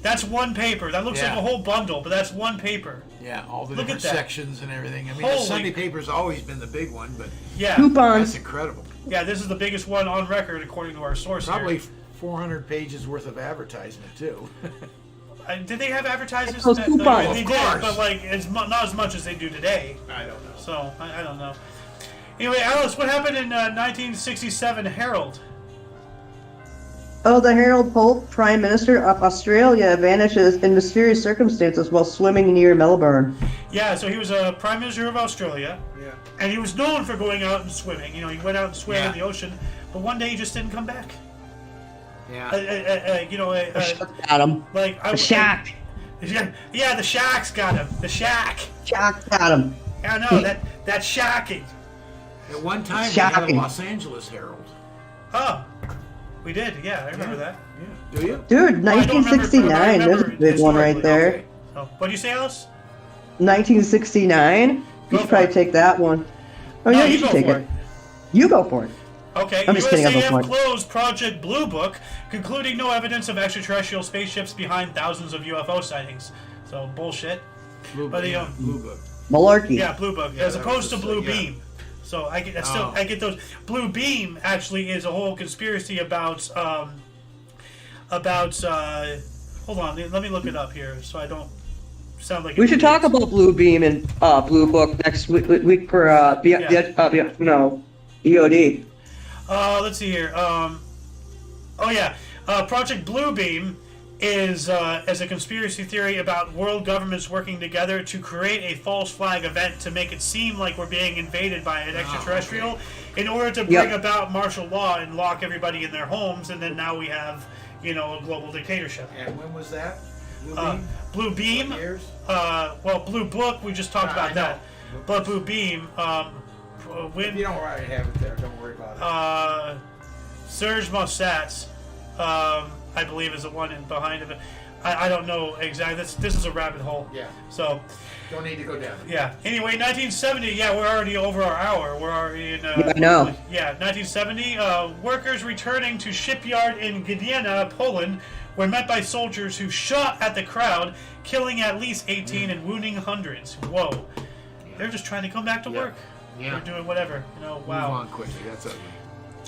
That's one paper. That looks like Yeah. a whole bundle, but that's one paper. Yeah, all the Look different at that. sections and everything. I mean, the Holy- Sunday paper's always been the big one, but Yeah. Coupons. that's incredible. Yeah, this is the biggest one on record according to our source. Probably Here. 400 pages worth of advertisement too. Did they have advertisements? Those that- coupons. They Of did, course. but like not as much as they do today. I don't know. So I don't know. Anyway, Alice, what happened in 1967 Herald? Oh, the Harold Holt, Prime Minister of Australia, vanishes in mysterious circumstances while swimming near Melbourne. Yeah, so he was a Prime Minister of Australia. Yeah. And he was known for going out and swimming. You know, he went out and swam in Yeah. the ocean, but one day he just didn't come back. Yeah. Got him. Like The shack. Yeah, the Shack's got him. The Shack. Shack got him. I know that's shocking. At one time, we had a Shocking. Los Angeles Herald. Oh, we did. Yeah, I remember that. Yeah. Do you? Dude, Well, I don't remember, but I 1969. There's a remember big one right historically. there. Okay. Oh, what do you say, Alice? 1969. You Go should for probably it. take that one. Oh, No, yeah, you you should go take for it. it. You go for it. Okay, I'm just kidding, I'll go for USAF it. closed Project Blue Book, concluding no evidence of extraterrestrial spaceships behind thousands of UFO sightings. So, bullshit. Blue But Book. he, Blue Book. Malarkey. Yeah, Blue Book, Yeah, as that opposed to was Blue just, yeah. Beam. So I get Oh. I get those. Blue Beam actually is a whole conspiracy about hold on, let me look it up here so I don't sound like We an should idiot. talk about Blue Beam and Blue Book next week for THEoD. Let's see here. Project Bluebeam is a conspiracy theory about world governments working together to create a false flag event to make it seem like we're being invaded by an extraterrestrial in order to bring about martial law and lock everybody in their homes, and then now we have, a global dictatorship. And when was that? Blue Beam? Blue Beam, What years? Blue Book, we just talked about I that. know. But Blue Beam, If when you don't already have it there, don't worry about it. Serge Mossad, I believe, is the one behind it. I don't know exactly. This is a rabbit hole. Yeah. So, Don't need to go down. yeah. Anyway, 1970. Yeah, we're already over our hour. We're already in. I know. Yeah, 1970. Workers returning to shipyard in Gdynia, Poland, were met by soldiers who shot at the crowd, killing at least 18 and wounding hundreds. Whoa. They're just trying to come back to work. Yeah. They're doing whatever. Move Wow. on quickly. That's ugly.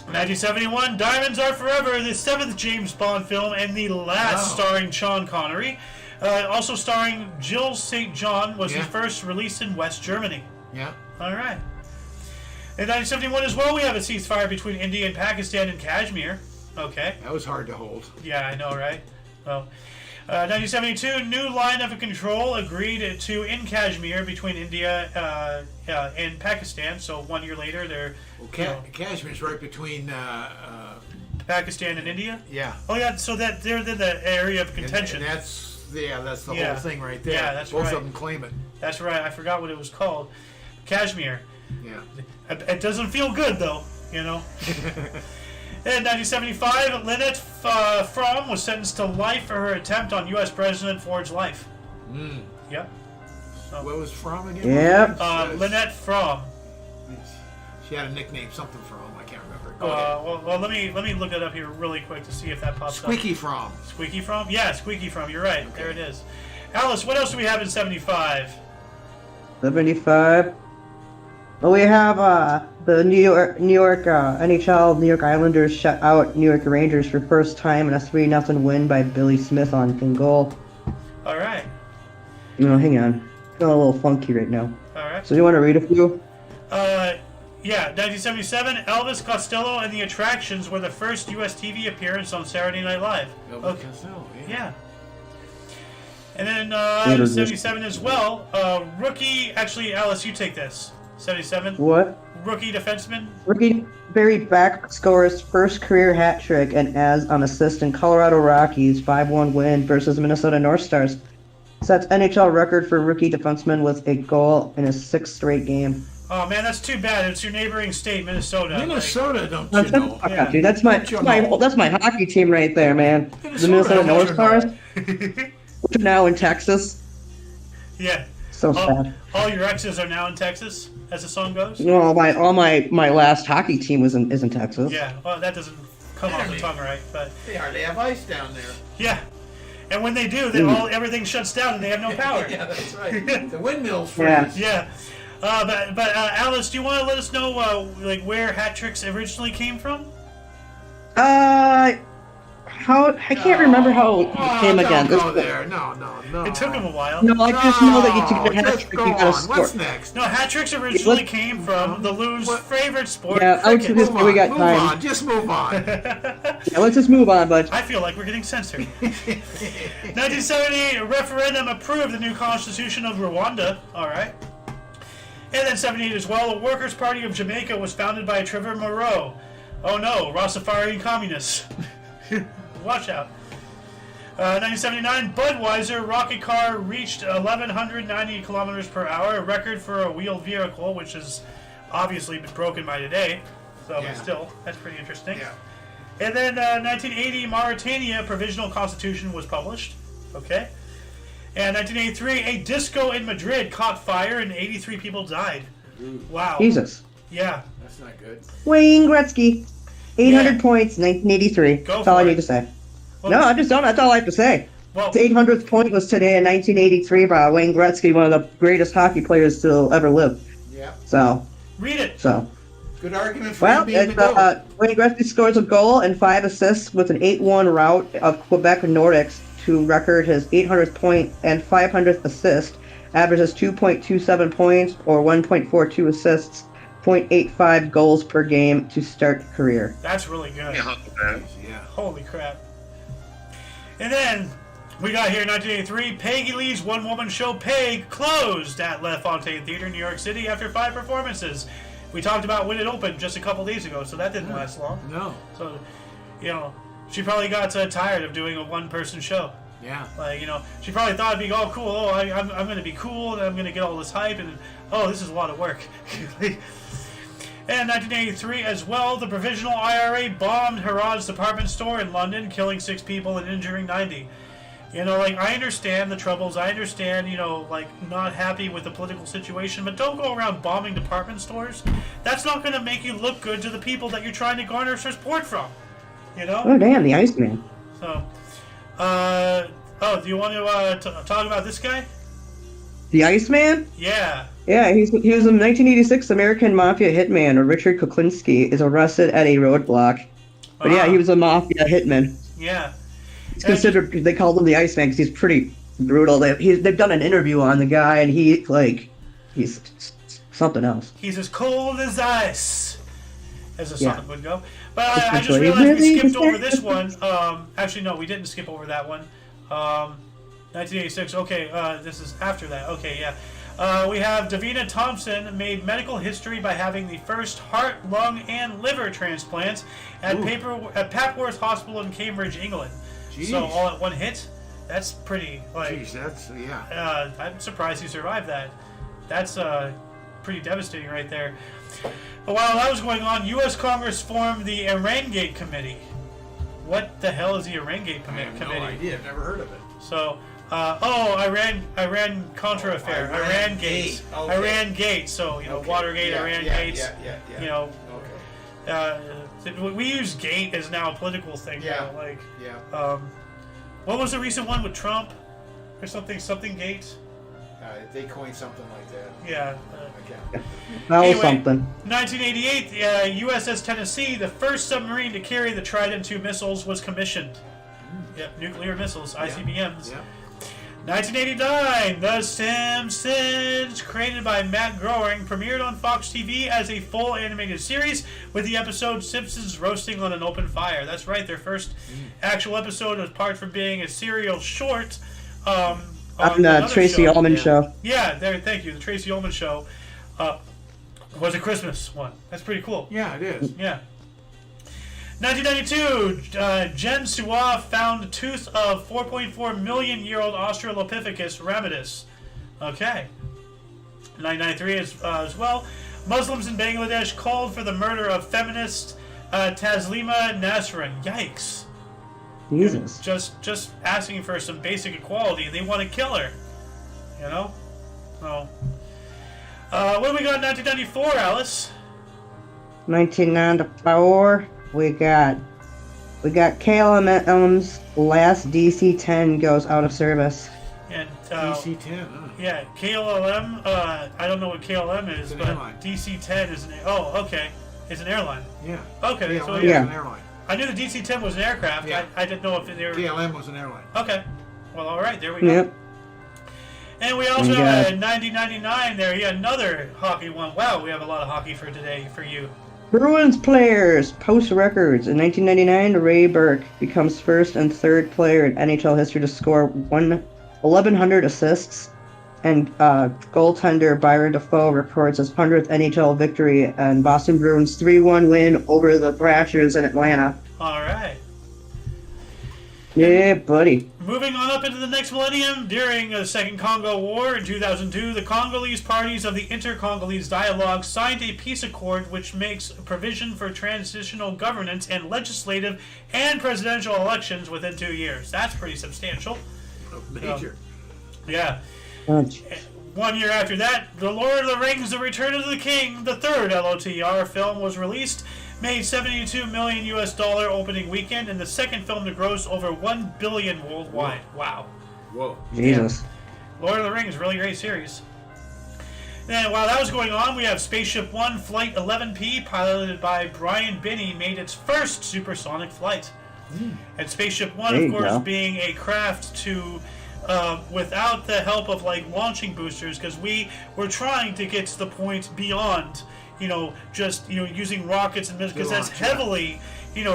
1971, Diamonds Are Forever, the 7th James Bond film and the last starring Sean Connery. Also starring Jill St. John, was the first released in West Germany. Yeah. All right. In 1971 as well, we have a ceasefire between India and Pakistan in Kashmir. Okay. That was hard to hold. Yeah, I know, right? Well, 1972, new line of control agreed to in Kashmir between India and Pakistan. So 1 year later, they're Kashmir's right between. Pakistan and India. Yeah. Oh yeah, so that they're in the area of contention. And that's the Yeah. whole thing right there. Yeah, that's Both right. of them claim it. That's right. I forgot what it was called. Kashmir. Yeah. It doesn't feel good though, In 1975, Lynette Fromm was sentenced to life for her attempt on U.S. President Ford's life. Yep. What was from again? Yep. Lynette Fromm. She had a nickname, something from. I can't remember. Go ahead. Well, let me look it up here really quick to see if that pops Squeaky up. from. Squeaky Fromm? Yeah, Squeaky Fromm. You're right. There it is. Alice, what else do we have in 75? 75. Well, we have the New York NHL New York Islanders shut out New York Rangers for first time in a 3-0 win by Billy Smith in goal. All right. Hang on. Feeling a little funky right now. All right. So you want to read a few? Yeah, 1977, Elvis Costello and the Attractions were the first U.S. TV appearance on Saturday Night Live. Elvis Costello, Yeah. And then 77 as well, rookie, actually, Alice, you take this. 77. What? Rookie defenseman. Ricky Barry Beck scores first career hat trick and as an assist in Colorado Rockies 5-1 win versus Minnesota North Stars. Sets NHL record for rookie defenseman with a goal in his 6th straight game. Oh man, that's too bad. It's your neyboring state, Minnesota. Minnesota, don't you know? Yeah. Dude, that's my hockey team right there, man. The Minnesota North Stars, which are now in Texas. Yeah. So sad. All your exes are now in Texas, as the song goes. No, my last hockey team is in Texas. Yeah. Well, that doesn't come off the tongue right, but They hardly have ice down there. yeah. And when they do, everything shuts down and they have no power. Yeah, that's right. The windmills freeze. Yeah. Yeah. But Alice, do you want to let us know where hat tricks originally came from? I can't remember how it came again. Don't go there. No. It took him a while. No, I just know that you took a hat Just trick. go You got a on. score. What's next? No, hat tricks originally came from the Lou's favorite sport, Yeah, I was cricket. just- we got move time. on. Just move on. Yeah, let's just move on, bud. I feel like we're getting censored. 1978, a referendum approved the new constitution of Rwanda. All right. And then 78 as well, the Workers' Party of Jamaica was founded by Trevor Moreau. Oh no, Rastafarian communists. Watch out. 1979, Budweiser rocket car reached 1,190 kilometers per hour, a record for a wheeled vehicle, which has obviously been broken by today. So, Yeah. but still, that's pretty interesting. Yeah. And then 1980, Mauritania provisional constitution was published. Okay. And 1983, a disco in Madrid caught fire and 83 people died. Wow. Jesus. Yeah. That's not good. Wayne Gretzky, 800 Yeah. points, 1983. Go That's all for I it. need to say. Well, No, I just don't. That's all I have to say. Well, His 800th point was today in 1983 by Wayne Gretzky, one of the greatest hockey players to ever live. Yeah. So, read it. Good argument for well, him being it's, the GOAT. Wayne Gretzky scores a goal and 5 assists with an 8-1 rout of Quebec Nordics to record his 800th point and 500th assist. Averages 2.27 points or 1.42 assists, 0.85 goals per game to start career. That's really good. Yeah. Holy crap. And then we got here in 1983, Peggy Lee's one-woman show Peg closed at La Fontaine Theater in New York City after 5 performances. We talked about when it opened just a couple days ago, so that didn't last long. No. So, she probably got tired of doing a one-person show. Yeah. Like, she probably thought it'd be, oh, cool, I'm going to be cool, and I'm going to get all this hype, and, oh, this is a lot of work. And 1983 as well, the Provisional IRA bombed Harrod's department store in London, killing 6 people and injuring 90. I understand the troubles, I understand, not happy with the political situation, but don't go around bombing department stores. That's not going to make you look good to the people that you're trying to garner support from, Oh, damn, the Iceman. So, do you want to talk about this guy? The Iceman? Yeah. Yeah, he was a 1986 American mafia hitman. Richard Kuklinski is arrested at a roadblock. But yeah, he was a mafia hitman. Yeah. He's considered, they called him the Iceman because he's pretty brutal. They've done an interview on the guy, and he's something else. He's as cold as ice, as the song would go. But I just Essentially. realized we skipped over this one. Actually, no, we didn't skip over that one. 1986. Okay, this is after that. Okay, yeah. We have Davina Thompson made medical history by having the first heart, lung, and liver transplants at Papworth Hospital in Cambridge, England. Jeez. So all at one hit. That's pretty. Jeez, that's yeah. I'm surprised he survived that. That's pretty devastating right there. But while that was going on, U.S. Congress formed the Irangate Committee. What the hell is the Irangate Committee? I have no idea. I've never heard of it. So, Iran Contra affair, Iran Gate, Okay. Iran Gate. So Okay. Watergate, Yeah, Iran yeah, Gates. yeah. Okay. We use gate as now a political thing. Yeah. Now, like, Yeah. what was the recent one with Trump or something gate? They coined something like that. Yeah. Okay. That was Anyway, something. 1988, USS Tennessee, the first submarine to carry the Trident II missiles, was commissioned. Yep, nuclear missiles, ICBMs. Yeah. 1989, The Simpsons, created by Matt Groening, premiered on Fox TV as a full animated series with the episode Simpsons Roasting on an Open Fire. That's right, their first actual episode, apart from being a serial short. On the another Tracy show. Ullman show. Yeah, thank you. The Tracy Ullman show was a Christmas one. That's pretty cool. Yeah, it is. Yeah. 1992, Jen Sua found a tooth of 4.4 million year old Australopithecus ramidus. Okay. 1993 as well, Muslims in Bangladesh called for the murder of feminist Taslima Nasrin. Yikes. Jesus. Just asking for some basic equality, and they want to kill her. So, what do we got in 1994, Alice? 1994, we got KLM's last DC-10 goes out of service. And DC-10, huh? yeah, KLM. I don't know what KLM is, an but airline. DC-10 is an. Oh, okay, it's an airline. Yeah. Okay, Yeah, so it's yeah. an airline. I knew the DC-10 was an aircraft. Yeah. I didn't know if they were... KLM was an airline. Okay. Well, all right. There we go. Yep. And we also have 1999 there. Yeah, another hockey one. Wow, we have a lot of hockey for today for you. Bruins players post records. In 1999, Ray Burke becomes first and third player in NHL history to score 1,100 assists. And goaltender Byron Dafoe records his 100th NHL victory and Boston Bruins 3-1 win over the Thrashers in Atlanta. All right. Yeah, buddy. Moving on up into the next millennium, during the Second Congo War in 2002, the Congolese parties of the Inter-Congolese Dialogue signed a peace accord which makes provision for transitional governance and legislative and presidential elections within 2 years. That's pretty substantial. Major. Yeah. 1 year after that, The Lord of the Rings: The Return of the King, the third LOTR film, was released. Made $72 million opening weekend, and the second film to gross over $1 billion worldwide. Wow. Whoa. Jesus. Lord of the Rings, really great series. Then, while that was going on, we have Spaceship One Flight 11P, piloted by Brian Binney, made its first supersonic flight. And Spaceship One, There of you course, go. being a craft to, without the help of like launching boosters, because we were trying to get to the point beyond, just using rockets and because that's launch, yeah. heavily,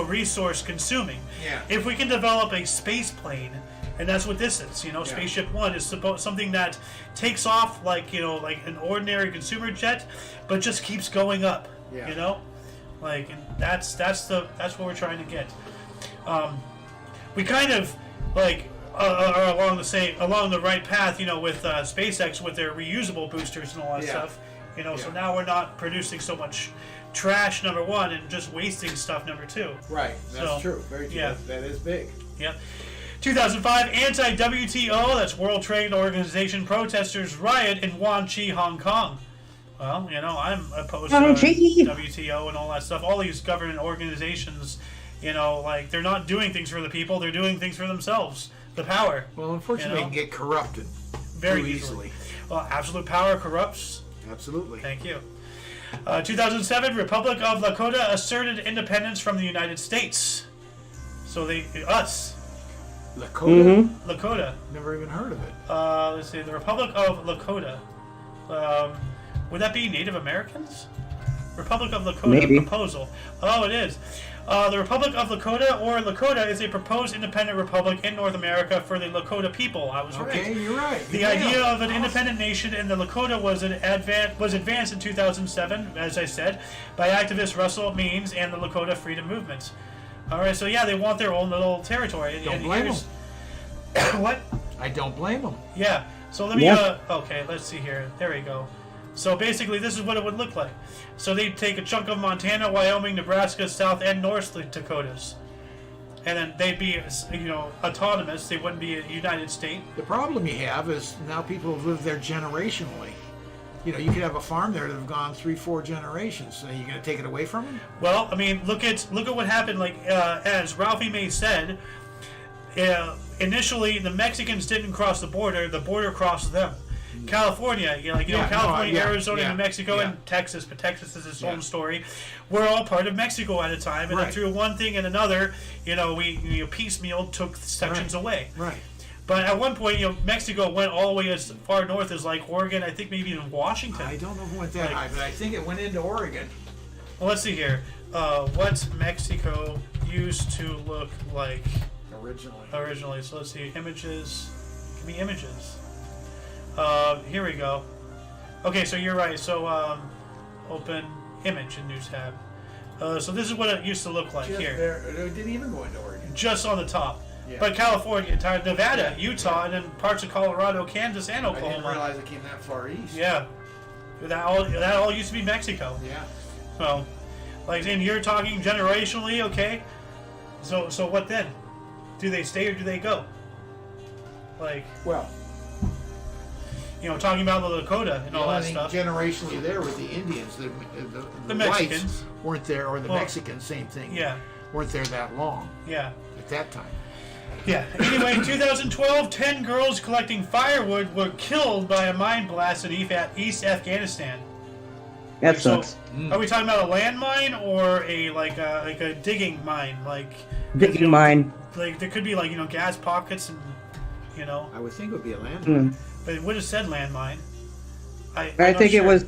resource consuming. Yeah. If we can develop a space plane, and that's what this is, Spaceship One is something that takes off like an ordinary consumer jet, but just keeps going up. Yeah. And that's what we're trying to get. We kind of are along the right path, with SpaceX with their reusable boosters and all that Yeah. stuff. So Yeah. now we're not producing so much trash, number one, and just wasting stuff, number two. Right. That's So, true. Very true. yeah. That is big. Yep. 2005, anti-WTO, that's World Trade Organization protesters riot in Wanchi, Hong Kong. Well, I'm opposed to WTO and all that stuff. All these government organizations, they're not doing things for the people, they're doing things for themselves. The power. Well, unfortunately, they can get corrupted Very too easily. Well, absolute power corrupts. Absolutely. Thank you. 2007, Republic of Lakota asserted independence from the United States. So us. Lakota? Lakota. Never even heard of it. Let's see, the Republic of Lakota. Would that be Native Americans? Republic of Lakota Maybe. proposal. Oh, it is. The Republic of Lakota, or Lakota, is a proposed independent republic in North America for the Lakota people. I was right. Okay, you're right. The idea of an independent nation in the Lakota was advanced in 2007, as I said, by activist Russell Means and the Lakota Freedom Movement. All right, so yeah, they want their own little territory. Don't blame them. What? I don't blame them. Yeah. So let me. Yeah. Okay, let's see here. There we go. So basically, this is what it would look like. So they'd take a chunk of Montana, Wyoming, Nebraska, South and North Dakotas, and then they'd be, autonomous. They wouldn't be a United State. The problem you have is now people have lived there generationally. You could have a farm there that have gone 3-4 generations. So are you going to take it away from them? Well, I mean, look at what happened. As Ralphie May said, initially the Mexicans didn't cross the border crossed them. California, California, Arizona, New Mexico, and Texas, but Texas is its own story. We're all part of Mexico at a time, and then through one thing and another, we piecemeal took sections away. Right. But at one point, Mexico went all the way as far north as Oregon, I think maybe even Washington. I don't know if it went that high, but I think it went into Oregon. Well, let's see here. What Mexico used to look like originally. So let's see. Images. Give me images. Here we go. Okay, so you're right. So open image in new tab. So this is what it used to look like Just here. there. It didn't even go into Oregon. Just on the top. Yeah. But California, Nevada, Utah, and then parts of Colorado, Kansas, and I didn't Oklahoma. realize it came that far east. Yeah. That all used to be Mexico. Yeah. So, and you're talking generationally, okay? So what then? Do they stay or do they go? Well, talking about the Lakota and all that thing stuff. generationally there with the Indians, the Mexicans whites weren't there, or the Mexicans, same thing. Yeah. Weren't there that long. Yeah. At that time. Yeah. Anyway, in 2012, 10 girls collecting firewood were killed by a mine blast in East Afghanistan. That So, sucks. are we talking about a landmine or a digging mine? Like Digging mine. Like there could be gas pockets and I would think it would be a landmine. Hmm. but it would have said landmine. I'm I not think sure. it was.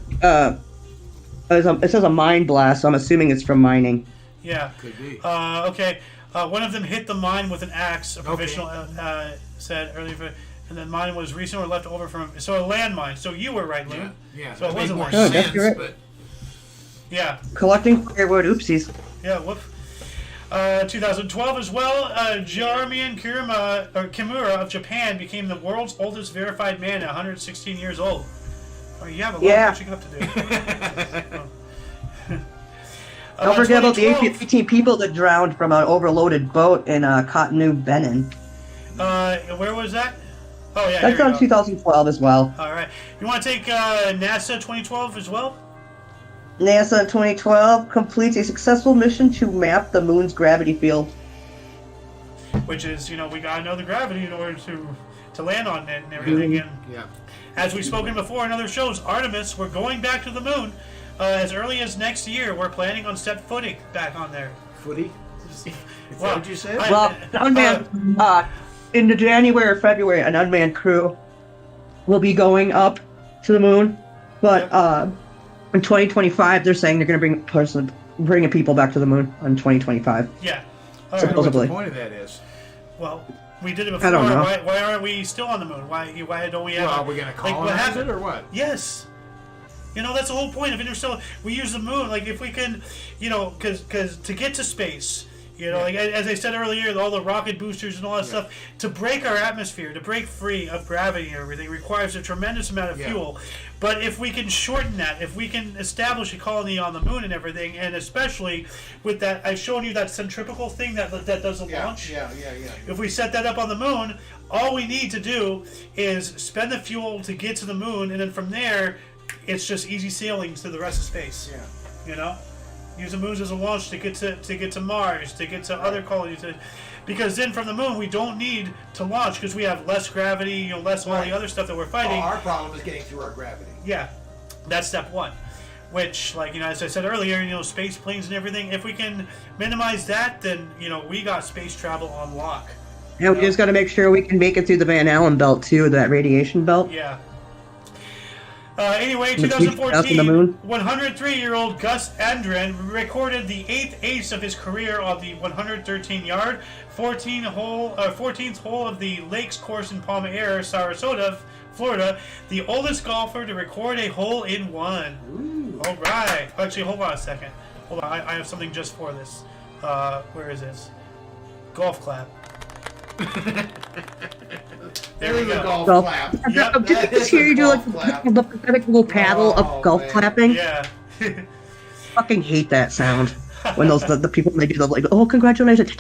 It says a mine blast, so I'm assuming it's from mining. Yeah. Could be. Okay. One of them hit the mine with an axe. A professional said earlier, and the mine was recently left over from. So a landmine. So you were right, Lou. Yeah. So it that wasn't made like more that's sense, correct. but Yeah. Collecting firewood. Oopsies. Yeah. Whoop. 2012 as well. Jarmian Kimura of Japan became the world's oldest verified man at 116 years old. Oh, you have a lot of catching up to do. Don't forget about the 2012, 18 people that drowned from an overloaded boat in Cotonou, Benin. Where was that? Oh yeah. That's here we on go. 2012 as well. All right. You want to take NASA 2012 as well? NASA in 2012 completes a successful mission to map the moon's gravity field. Which is, we gotta know the gravity in order to land on it and everything. And yeah. as we've spoken before in other shows, Artemis, we're going back to the moon as early as next year. We're planning on step footing back on there. Footy? Is that Well, what you said? Well, an unmanned, in the January or February, an unmanned crew will be going up to the moon, but in 2025, they're saying they're going to bring people back to the moon in 2025. Yeah. I All don't know what the supposedly. point of that is. Well, we did it before. I don't know. Why aren't we still on the moon? Why don't we have? Well, are we going to like, what colonize happened? it or what? Yes. That's the whole point of interstellar. We use the moon, like if we can, because to get to space, like as I said earlier, all the rocket boosters and all that stuff, to break our atmosphere, to break free of gravity and everything, requires a tremendous amount of fuel. But if we can shorten that, if we can establish a colony on the moon and everything, and especially with that, I've shown you that centrifugal thing that does the launch. Yeah. If we set that up on the moon, all we need to do is spend the fuel to get to the moon, and then from there, it's just easy sailing to the rest of space. Yeah. Use the moon as a launch to get to Mars, to get to other colonies, because then from the moon we don't need to launch because we have less gravity, less all the other stuff that we're fighting. Our problem is getting through our gravity. Yeah, that's step one. Which, as I said earlier, space planes and everything. If we can minimize that, then we got space travel on lock. Yeah, we just got to make sure we can make it through the Van Allen belt too, that radiation belt. Yeah. Anyway, The peak up in the 2014, moon. 103-year-old Gus Andren recorded the 8th ace of his career on the 113-yard, 14th hole of the Lakes course in Palm Air, Sarasota, Florida, the oldest golfer to record a hole-in-one. Ooh. All right. Actually, hold on a second. Hold on. I have something just for this. Where is this? Golf clap. There we There's a go. golf clap. Yep, Did I that just is hear a you do like golf clap. the pathetic little paddle Oh, of golf man. clapping? Yeah. Fucking hate that sound when the people when they do the like, oh, congratulations.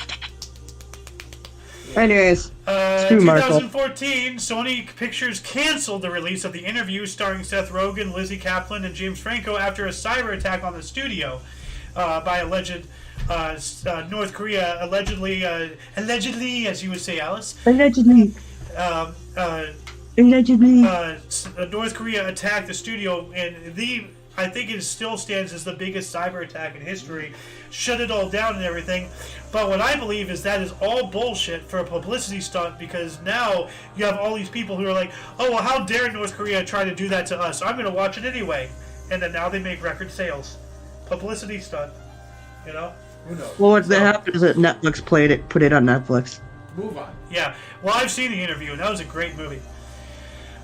Anyways, screw Marshall. 2014, Sony Pictures canceled the release of the interview starring Seth Rogen, Lizzie Kaplan, and James Franco after a cyber attack on the studio by alleged North Korea, allegedly, as you would say, Alice. Allegedly. Allegedly. North Korea attacked the studio, and I think it still stands as the biggest cyber attack in history. Shut it all down and everything. But what I believe is that is all bullshit for a publicity stunt, because now you have all these people who are like, oh, well, how dare North Korea try to do that to us? I'm going to watch it anyway. And then now they make record sales. Publicity stunt. Who knows? Well, what happened is that Netflix put it on Netflix. Move on. Yeah. Well, I've seen the interview, and that was a great movie.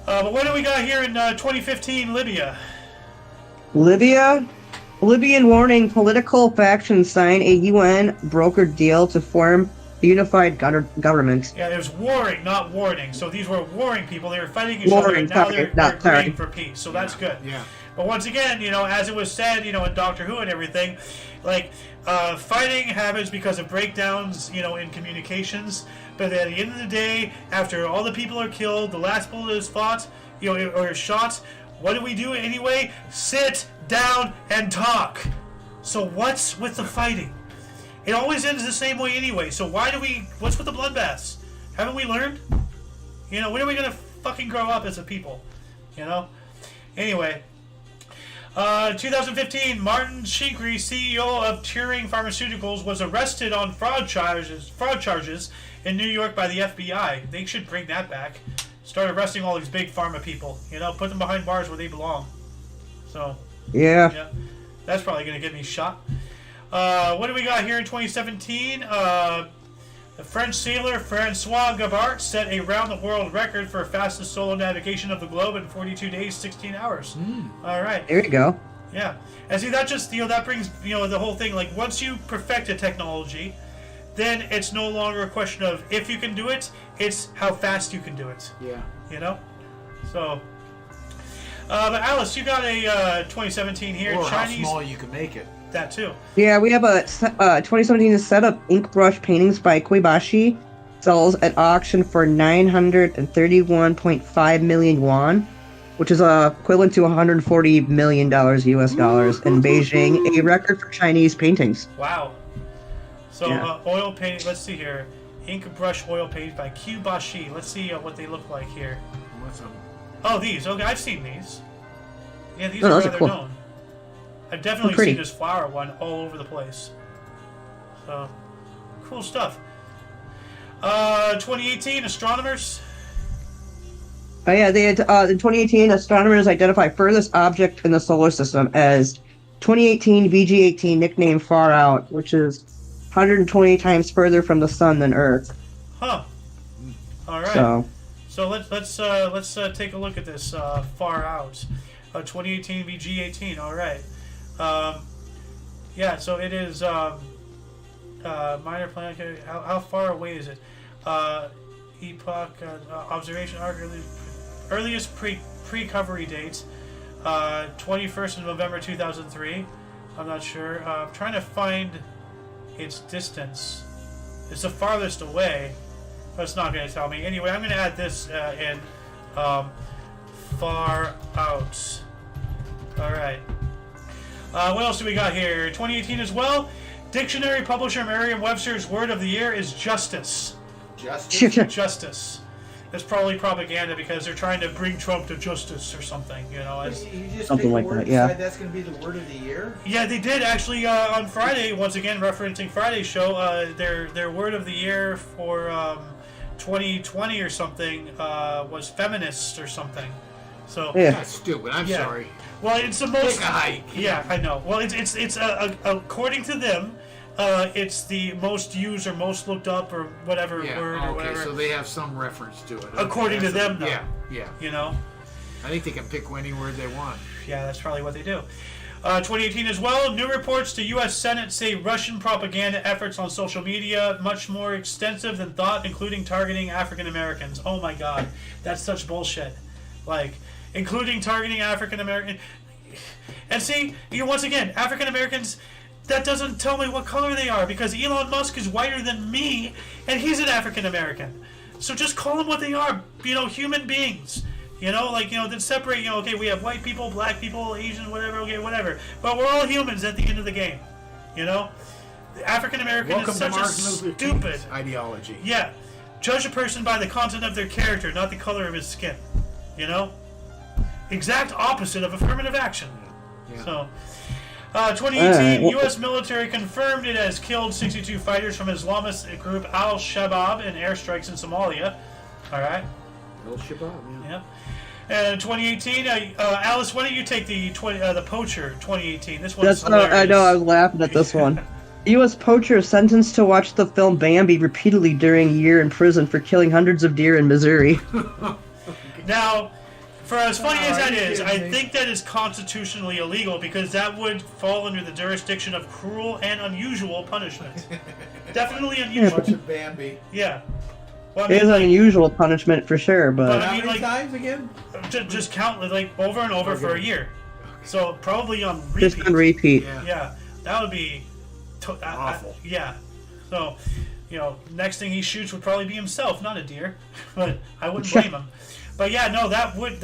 But what do we got here in 2015, Libya? Libyan warning political factions sign a UN brokered deal to form a unified government. Yeah, there's warring, not warning. So these were warring people. They were fighting each other, Warring, and now sorry, they're not sorry. agreeing for peace. So that's good. Yeah. But once again, as it was said, in Doctor Who and everything, like, fighting happens because of breakdowns, in communications. But at the end of the day, after all the people are killed, the last bullet is fought, or shot, what do we do anyway? Sit down and talk. So what's with the fighting? It always ends the same way anyway. So what's with the bloodbaths? Haven't we learned? When are we going to fucking grow up as a people? Anyway. 2015, Martin Shkreli, CEO of Turing Pharmaceuticals, was arrested on fraud charges in New York by the FBI. They should bring that back. Start arresting all these big pharma people. You know, put them behind bars where they belong. So, yeah, that's probably going to get me shot. What do we got here in 2017? The French sailor Francois Gavart set a round-the-world record for fastest solo navigation of the globe in 42 days, 16 hours. All right. There you go. Yeah. And see, that just, that brings, the whole thing, like, once you perfect a technology, then it's no longer a question of if you can do it, it's how fast you can do it. Yeah. So, but Alice, you got a 2017 here. Or Chinese, how small you can make it. That too. Yeah, we have a 2017 set of ink brush paintings by Koibashi. Sells at auction for 931.5 million yuan, which is equivalent to $140 million US dollars in Beijing, a record for Chinese paintings. Wow. So oil painting. Let's see here. Ink brush oil paintings by Koibashi. Let's see what they look like here. What's up? Oh, these. Okay, I've seen these. Yeah, these Oh, are those are rather cool. known. I've definitely pretty. seen this flower one all over the place. So, cool stuff. 2018, astronomers. Oh yeah, they had, in 2018, astronomers identify furthest object in the solar system as 2018 VG18, nicknamed Far Out, which is 120 times further from the sun than Earth. Huh. All right. So let's take a look at this Far Out. 2018 VG18. All right. Yeah, so it is minor planetary. How far away is it? Epoch observation arc earliest pre-recovery date 21st of November 2003. I'm not sure. I'm trying to find its distance. It's the farthest away, but it's not going to tell me. Anyway, I'm going to add this in far out. All right. What else do we got here? 2018 as well. Dictionary publisher Merriam-Webster's word of the year is justice. Justice. It's probably propaganda because they're trying to bring Trump to justice or something, As, You just Something pick a like word that, and yeah. decide that's going to be the word of the year? yeah, they did actually on Friday. Once again, referencing Friday's show, their word of the year for 2020 or something was feminist or something. So Yeah. That's stupid. I'm Yeah. sorry. well, it's the most. Take a hike. Yeah, I know. Well, it's according to them, it's the most used or most looked up or whatever Yeah. word or Okay. whatever. So they have some reference to it. Okay, According to that's- them, though. Yeah. Yeah. I think they can pick any word they want. Yeah, that's probably what they do. 2018 as well. New reports to U.S. Senate say Russian propaganda efforts on social media much more extensive than thought, including targeting African Americans. Oh my God, that's such bullshit. Like, including targeting African American. And see, once again, African Americans. That doesn't tell me what color they are because Elon Musk is whiter than me, and he's an African American. So just call them what they are. Human beings. Then separate. Okay, we have white people, black people, Asian, whatever. Okay, whatever. But we're all humans at the end of the game. African American Welcome is to such a Martin Luther stupid King's ideology. Yeah. Judge a person by the content of their character, not the color of his skin. Exact opposite of affirmative action. Yeah. So, 2018, U.S. military confirmed it has killed 62 fighters from Islamist group Al-Shabaab in airstrikes in Somalia. All right. Shabab, Yeah. And 2018, Alice, why don't you take the Poacher 2018? This one's hilarious. I know, I was laughing at this one. U.S. poacher sentenced to watch the film Bambi repeatedly during a year in prison for killing hundreds of deer in Missouri. Now, for as funny as that are you is, kidding I me? think that is constitutionally illegal because that would fall under the jurisdiction of cruel and unusual punishment. Definitely unusual. Watching Bambi. Yeah. Well, I It is mean, an unusual punishment for sure, But but I How mean, many like- times again? just count over and over for a year. So probably on repeat. just on repeat. Yeah, that would be Awful. yeah. So, next thing he shoots would probably be himself, not a deer. But I wouldn't blame him. But yeah, no, that would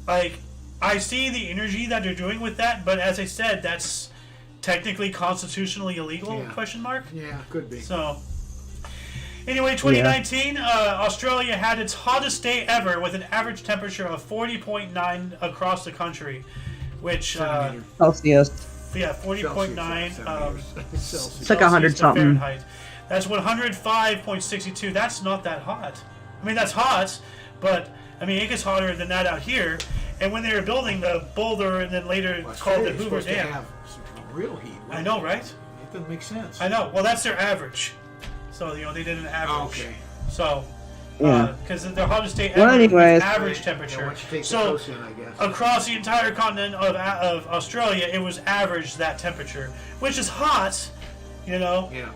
I see the energy that they're doing with that. But as I said, that's technically constitutionally illegal? Yeah. Question mark. Yeah, could be. So. Anyway, 2019, Australia had its hottest day ever with an average temperature of 40.9 across the country. which Centimeter. Celsius. yeah, 40.9 Celsius. It's like 100 Celsius to something. Fahrenheit. That's 105.62. That's not that hot. I mean, that's hot, but I mean, it gets hotter than that out here. And when they were building the Boulder and then later Well, called the Australia's Hoover supposed to Dam, have some real heat. I know, right? It doesn't make sense. I know. Well, that's their average. So they did an average. Okay. So, Yeah. because their hottest day Well, ever was anyways. average Yeah, temperature. once you take the So coast in, I guess. across the entire continent of Australia, it was average that temperature, which is hot, you know. Yeah.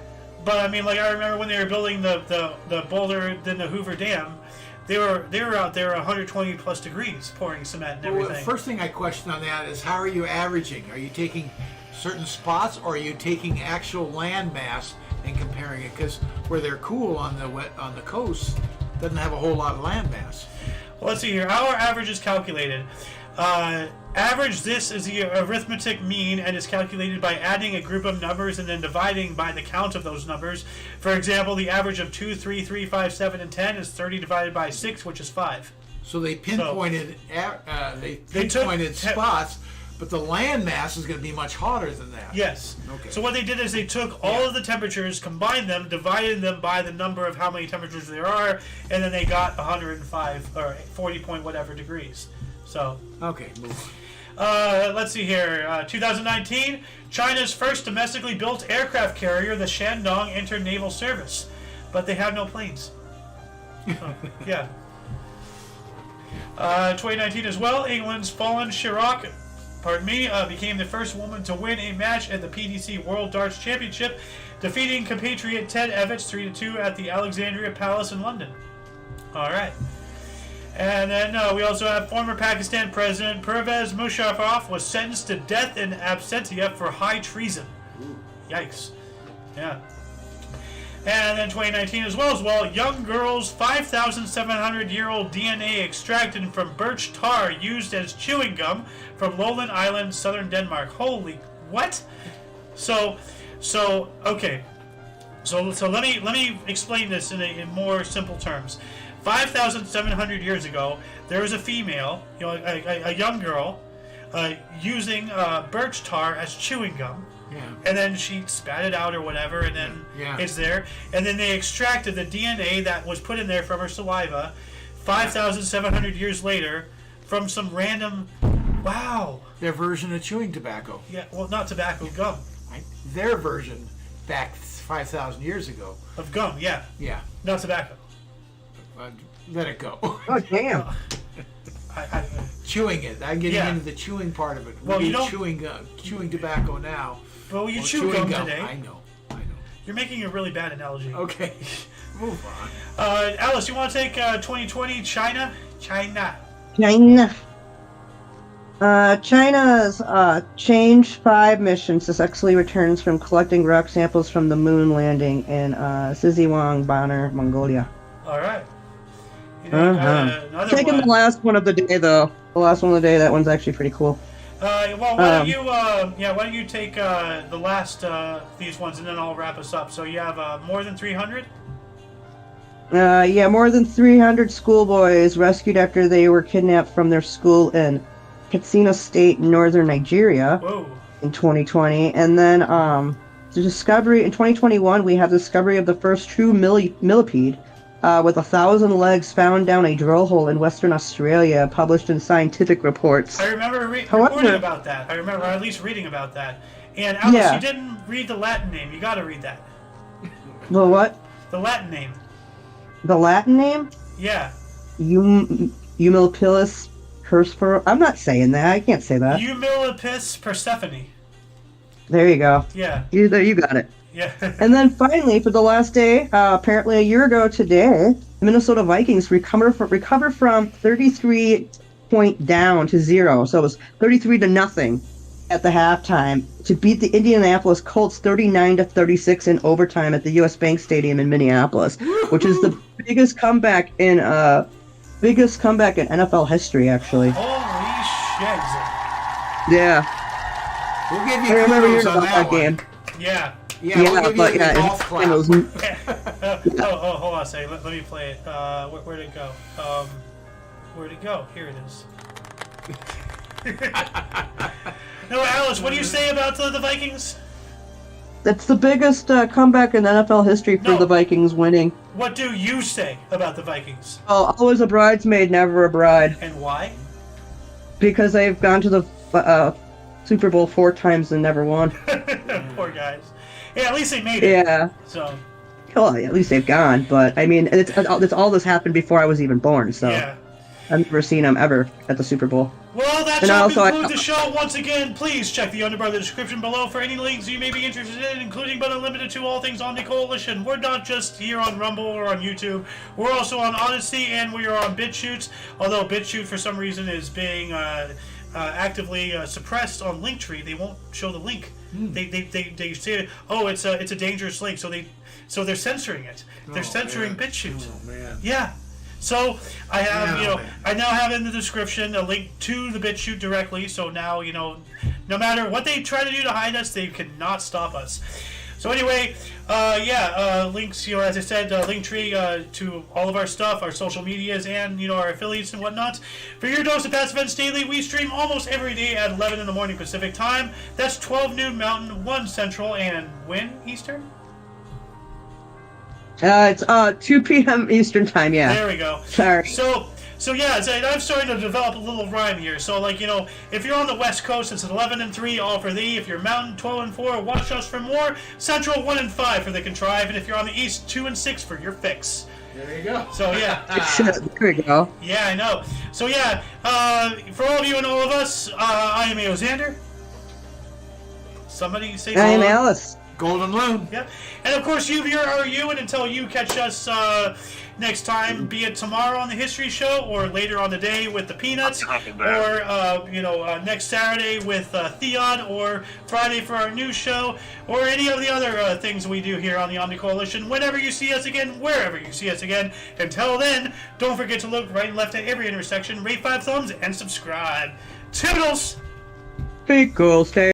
But I mean, like I remember when they were building the Boulder, then the Hoover Dam, they were out there 120 plus degrees pouring cement and Well, everything. first thing I question on that is how are you averaging? Are you taking certain spots, or are you taking actual land mass and comparing it? Because where they're cool on the coast doesn't have a whole lot of land mass. Well, let's see here. How are averages calculated? Average, this is the arithmetic mean and is calculated by adding a group of numbers and then dividing by the count of those numbers. For example, the average of 2, 3, 3, 5, 7, and 10 is 30 divided by 6, which is 5. So they pinpointed They took spots, but the land mass is going to be much hotter than that. Yes. Okay. So what they did is they took all of the temperatures, combined them, divided them by the number of how many temperatures there are, and then they got 105 or 40 point whatever degrees. So Okay, move let's see here. 2019, China's first domestically built aircraft carrier, the Shandong, entered naval service, but they have no planes. So, yeah. 2019 as well, England's Fallon Chirac, became the first woman to win a match at the PDC World Darts Championship, defeating compatriot Ted Evans 3-2 at the Alexandria Palace in London. All right. And then we also have former Pakistan President Pervez Musharraf was sentenced to death in absentia for high treason. Yikes. Yeah. And then 2019 as well, young girl's 5,700-year-old DNA extracted from birch tar used as chewing gum from Lowland Island, southern Denmark. Holy, what? So okay. So let me explain this in more simple terms. 5,700 years ago, there was a female, a young girl, using birch tar as chewing gum. Yeah. And then she spat it out or whatever, and then it's there. And then they extracted the DNA that was put in there from her saliva 5,700 years later from some random... Wow. Their version of chewing tobacco. Yeah, well, not tobacco, gum. Their version back 5,000 years ago. Of gum, yeah. Yeah. Not tobacco. Let it go. Oh, damn. Chewing it. I'm getting into the chewing part of it. Well, you don't... chewing tobacco now. Well, you chew gum today. I know. You're making a really bad analogy. Okay. Move on. Alice, you want to take 2020 China? China. China's Change 5 mission successfully returns from collecting rock samples from the moon landing in Siziwang, Banner, Mongolia. All right. Taking the last one of the day, though. The last one of the day, that one's actually pretty cool. Well, why don't you take the last these ones, and then I'll wrap us up. So you have more than 300? More than 300 schoolboys rescued after they were kidnapped from their school in Katsina State, northern Nigeria. Whoa. In 2020. And then the discovery in 2021, we have the discovery of the first true millipede with 1,000 legs found down a drill hole in Western Australia, published in Scientific Reports. I remember reporting about that. I remember at least reading about that. And Alice, you didn't read the Latin name. You got to read that. The what? The Latin name. The Latin name? Yeah. Humilipilus Perspero. I'm not saying that. I can't say that. Humilipis Persephone. There you go. Yeah. You got it. Yeah. And then finally, for the last day, apparently a year ago today, the Minnesota Vikings recover from 33 point down to 0. So it was 33-0 at the halftime to beat the Indianapolis Colts 39-36 in overtime at the U.S. Bank Stadium in Minneapolis, which is the biggest comeback in NFL history, actually. Holy shit. Yeah. We'll give you I remember kudos hearing on about that one. game. Yeah. Yeah, we'll give you the golf clap. It was, hold on a second. Let me play it. Where'd it go? Where'd it go? Here it is. No, Alice, what do you say about the Vikings? That's the biggest comeback in NFL history for No. the Vikings winning. What do you say about the Vikings? Oh, always a bridesmaid, never a bride. And why? Because they've gone to the Super Bowl 4 times and never won. Poor guys. Yeah, at least they made it. Yeah. So. Well, at least they've gone. But I mean, it's all this happened before I was even born. So Yeah. I've never seen them ever at the Super Bowl. Well, that And shall also, conclude the show. Once again, please check the underbar of the description below for any links you may be interested in, including but unlimited to all things Omni Coalition. We're not just here on Rumble or on YouTube. We're also on Odyssey, and we are on BitChute, although BitChute for some reason is being actively suppressed on Linktree. They won't show the link. They say, oh, it's a dangerous link, so they're censoring it. They're censoring BitChute. Oh, man. Yeah. So I have, Yeah, man. I now have in the description a link to the BitChute directly. So now, no matter what they try to do to hide us, they cannot stop us. So anyway, links, as I said, Linktree to all of our stuff, our social medias, and our affiliates and whatnot. For your dose of past events daily, we stream almost every day at 11 in the morning Pacific time. That's 12 noon Mountain, 1 Central, and when Eastern? It's 2 p.m. Eastern time. Yeah. There we go. Sorry. So yeah, I'm starting to develop a little rhyme here. So if you're on the West Coast, it's 11 and 3, all for thee. If you're Mountain, 12 and 4, watch us for more. Central, 1 and 5 for the contrive, and if you're on the East, 2 and 6 for your fix. There you go. So yeah. Shit, there we go. Yeah, I know. So yeah, for all of you and all of us, I am Xander. Somebody say I am hello. Alice. Golden Loon. Yeah, and of course, you are you, and until you catch us next time, be it tomorrow on the History Show, or later on the day with the Peanuts, or next Saturday with ThEoD, or Friday for our news show, or any of the other things we do here on the Omni Coalition. Whenever you see us again, wherever you see us again. Until then, don't forget to look right and left at every intersection, rate 5 thumbs, and subscribe. Toodles. Be cool. Stay.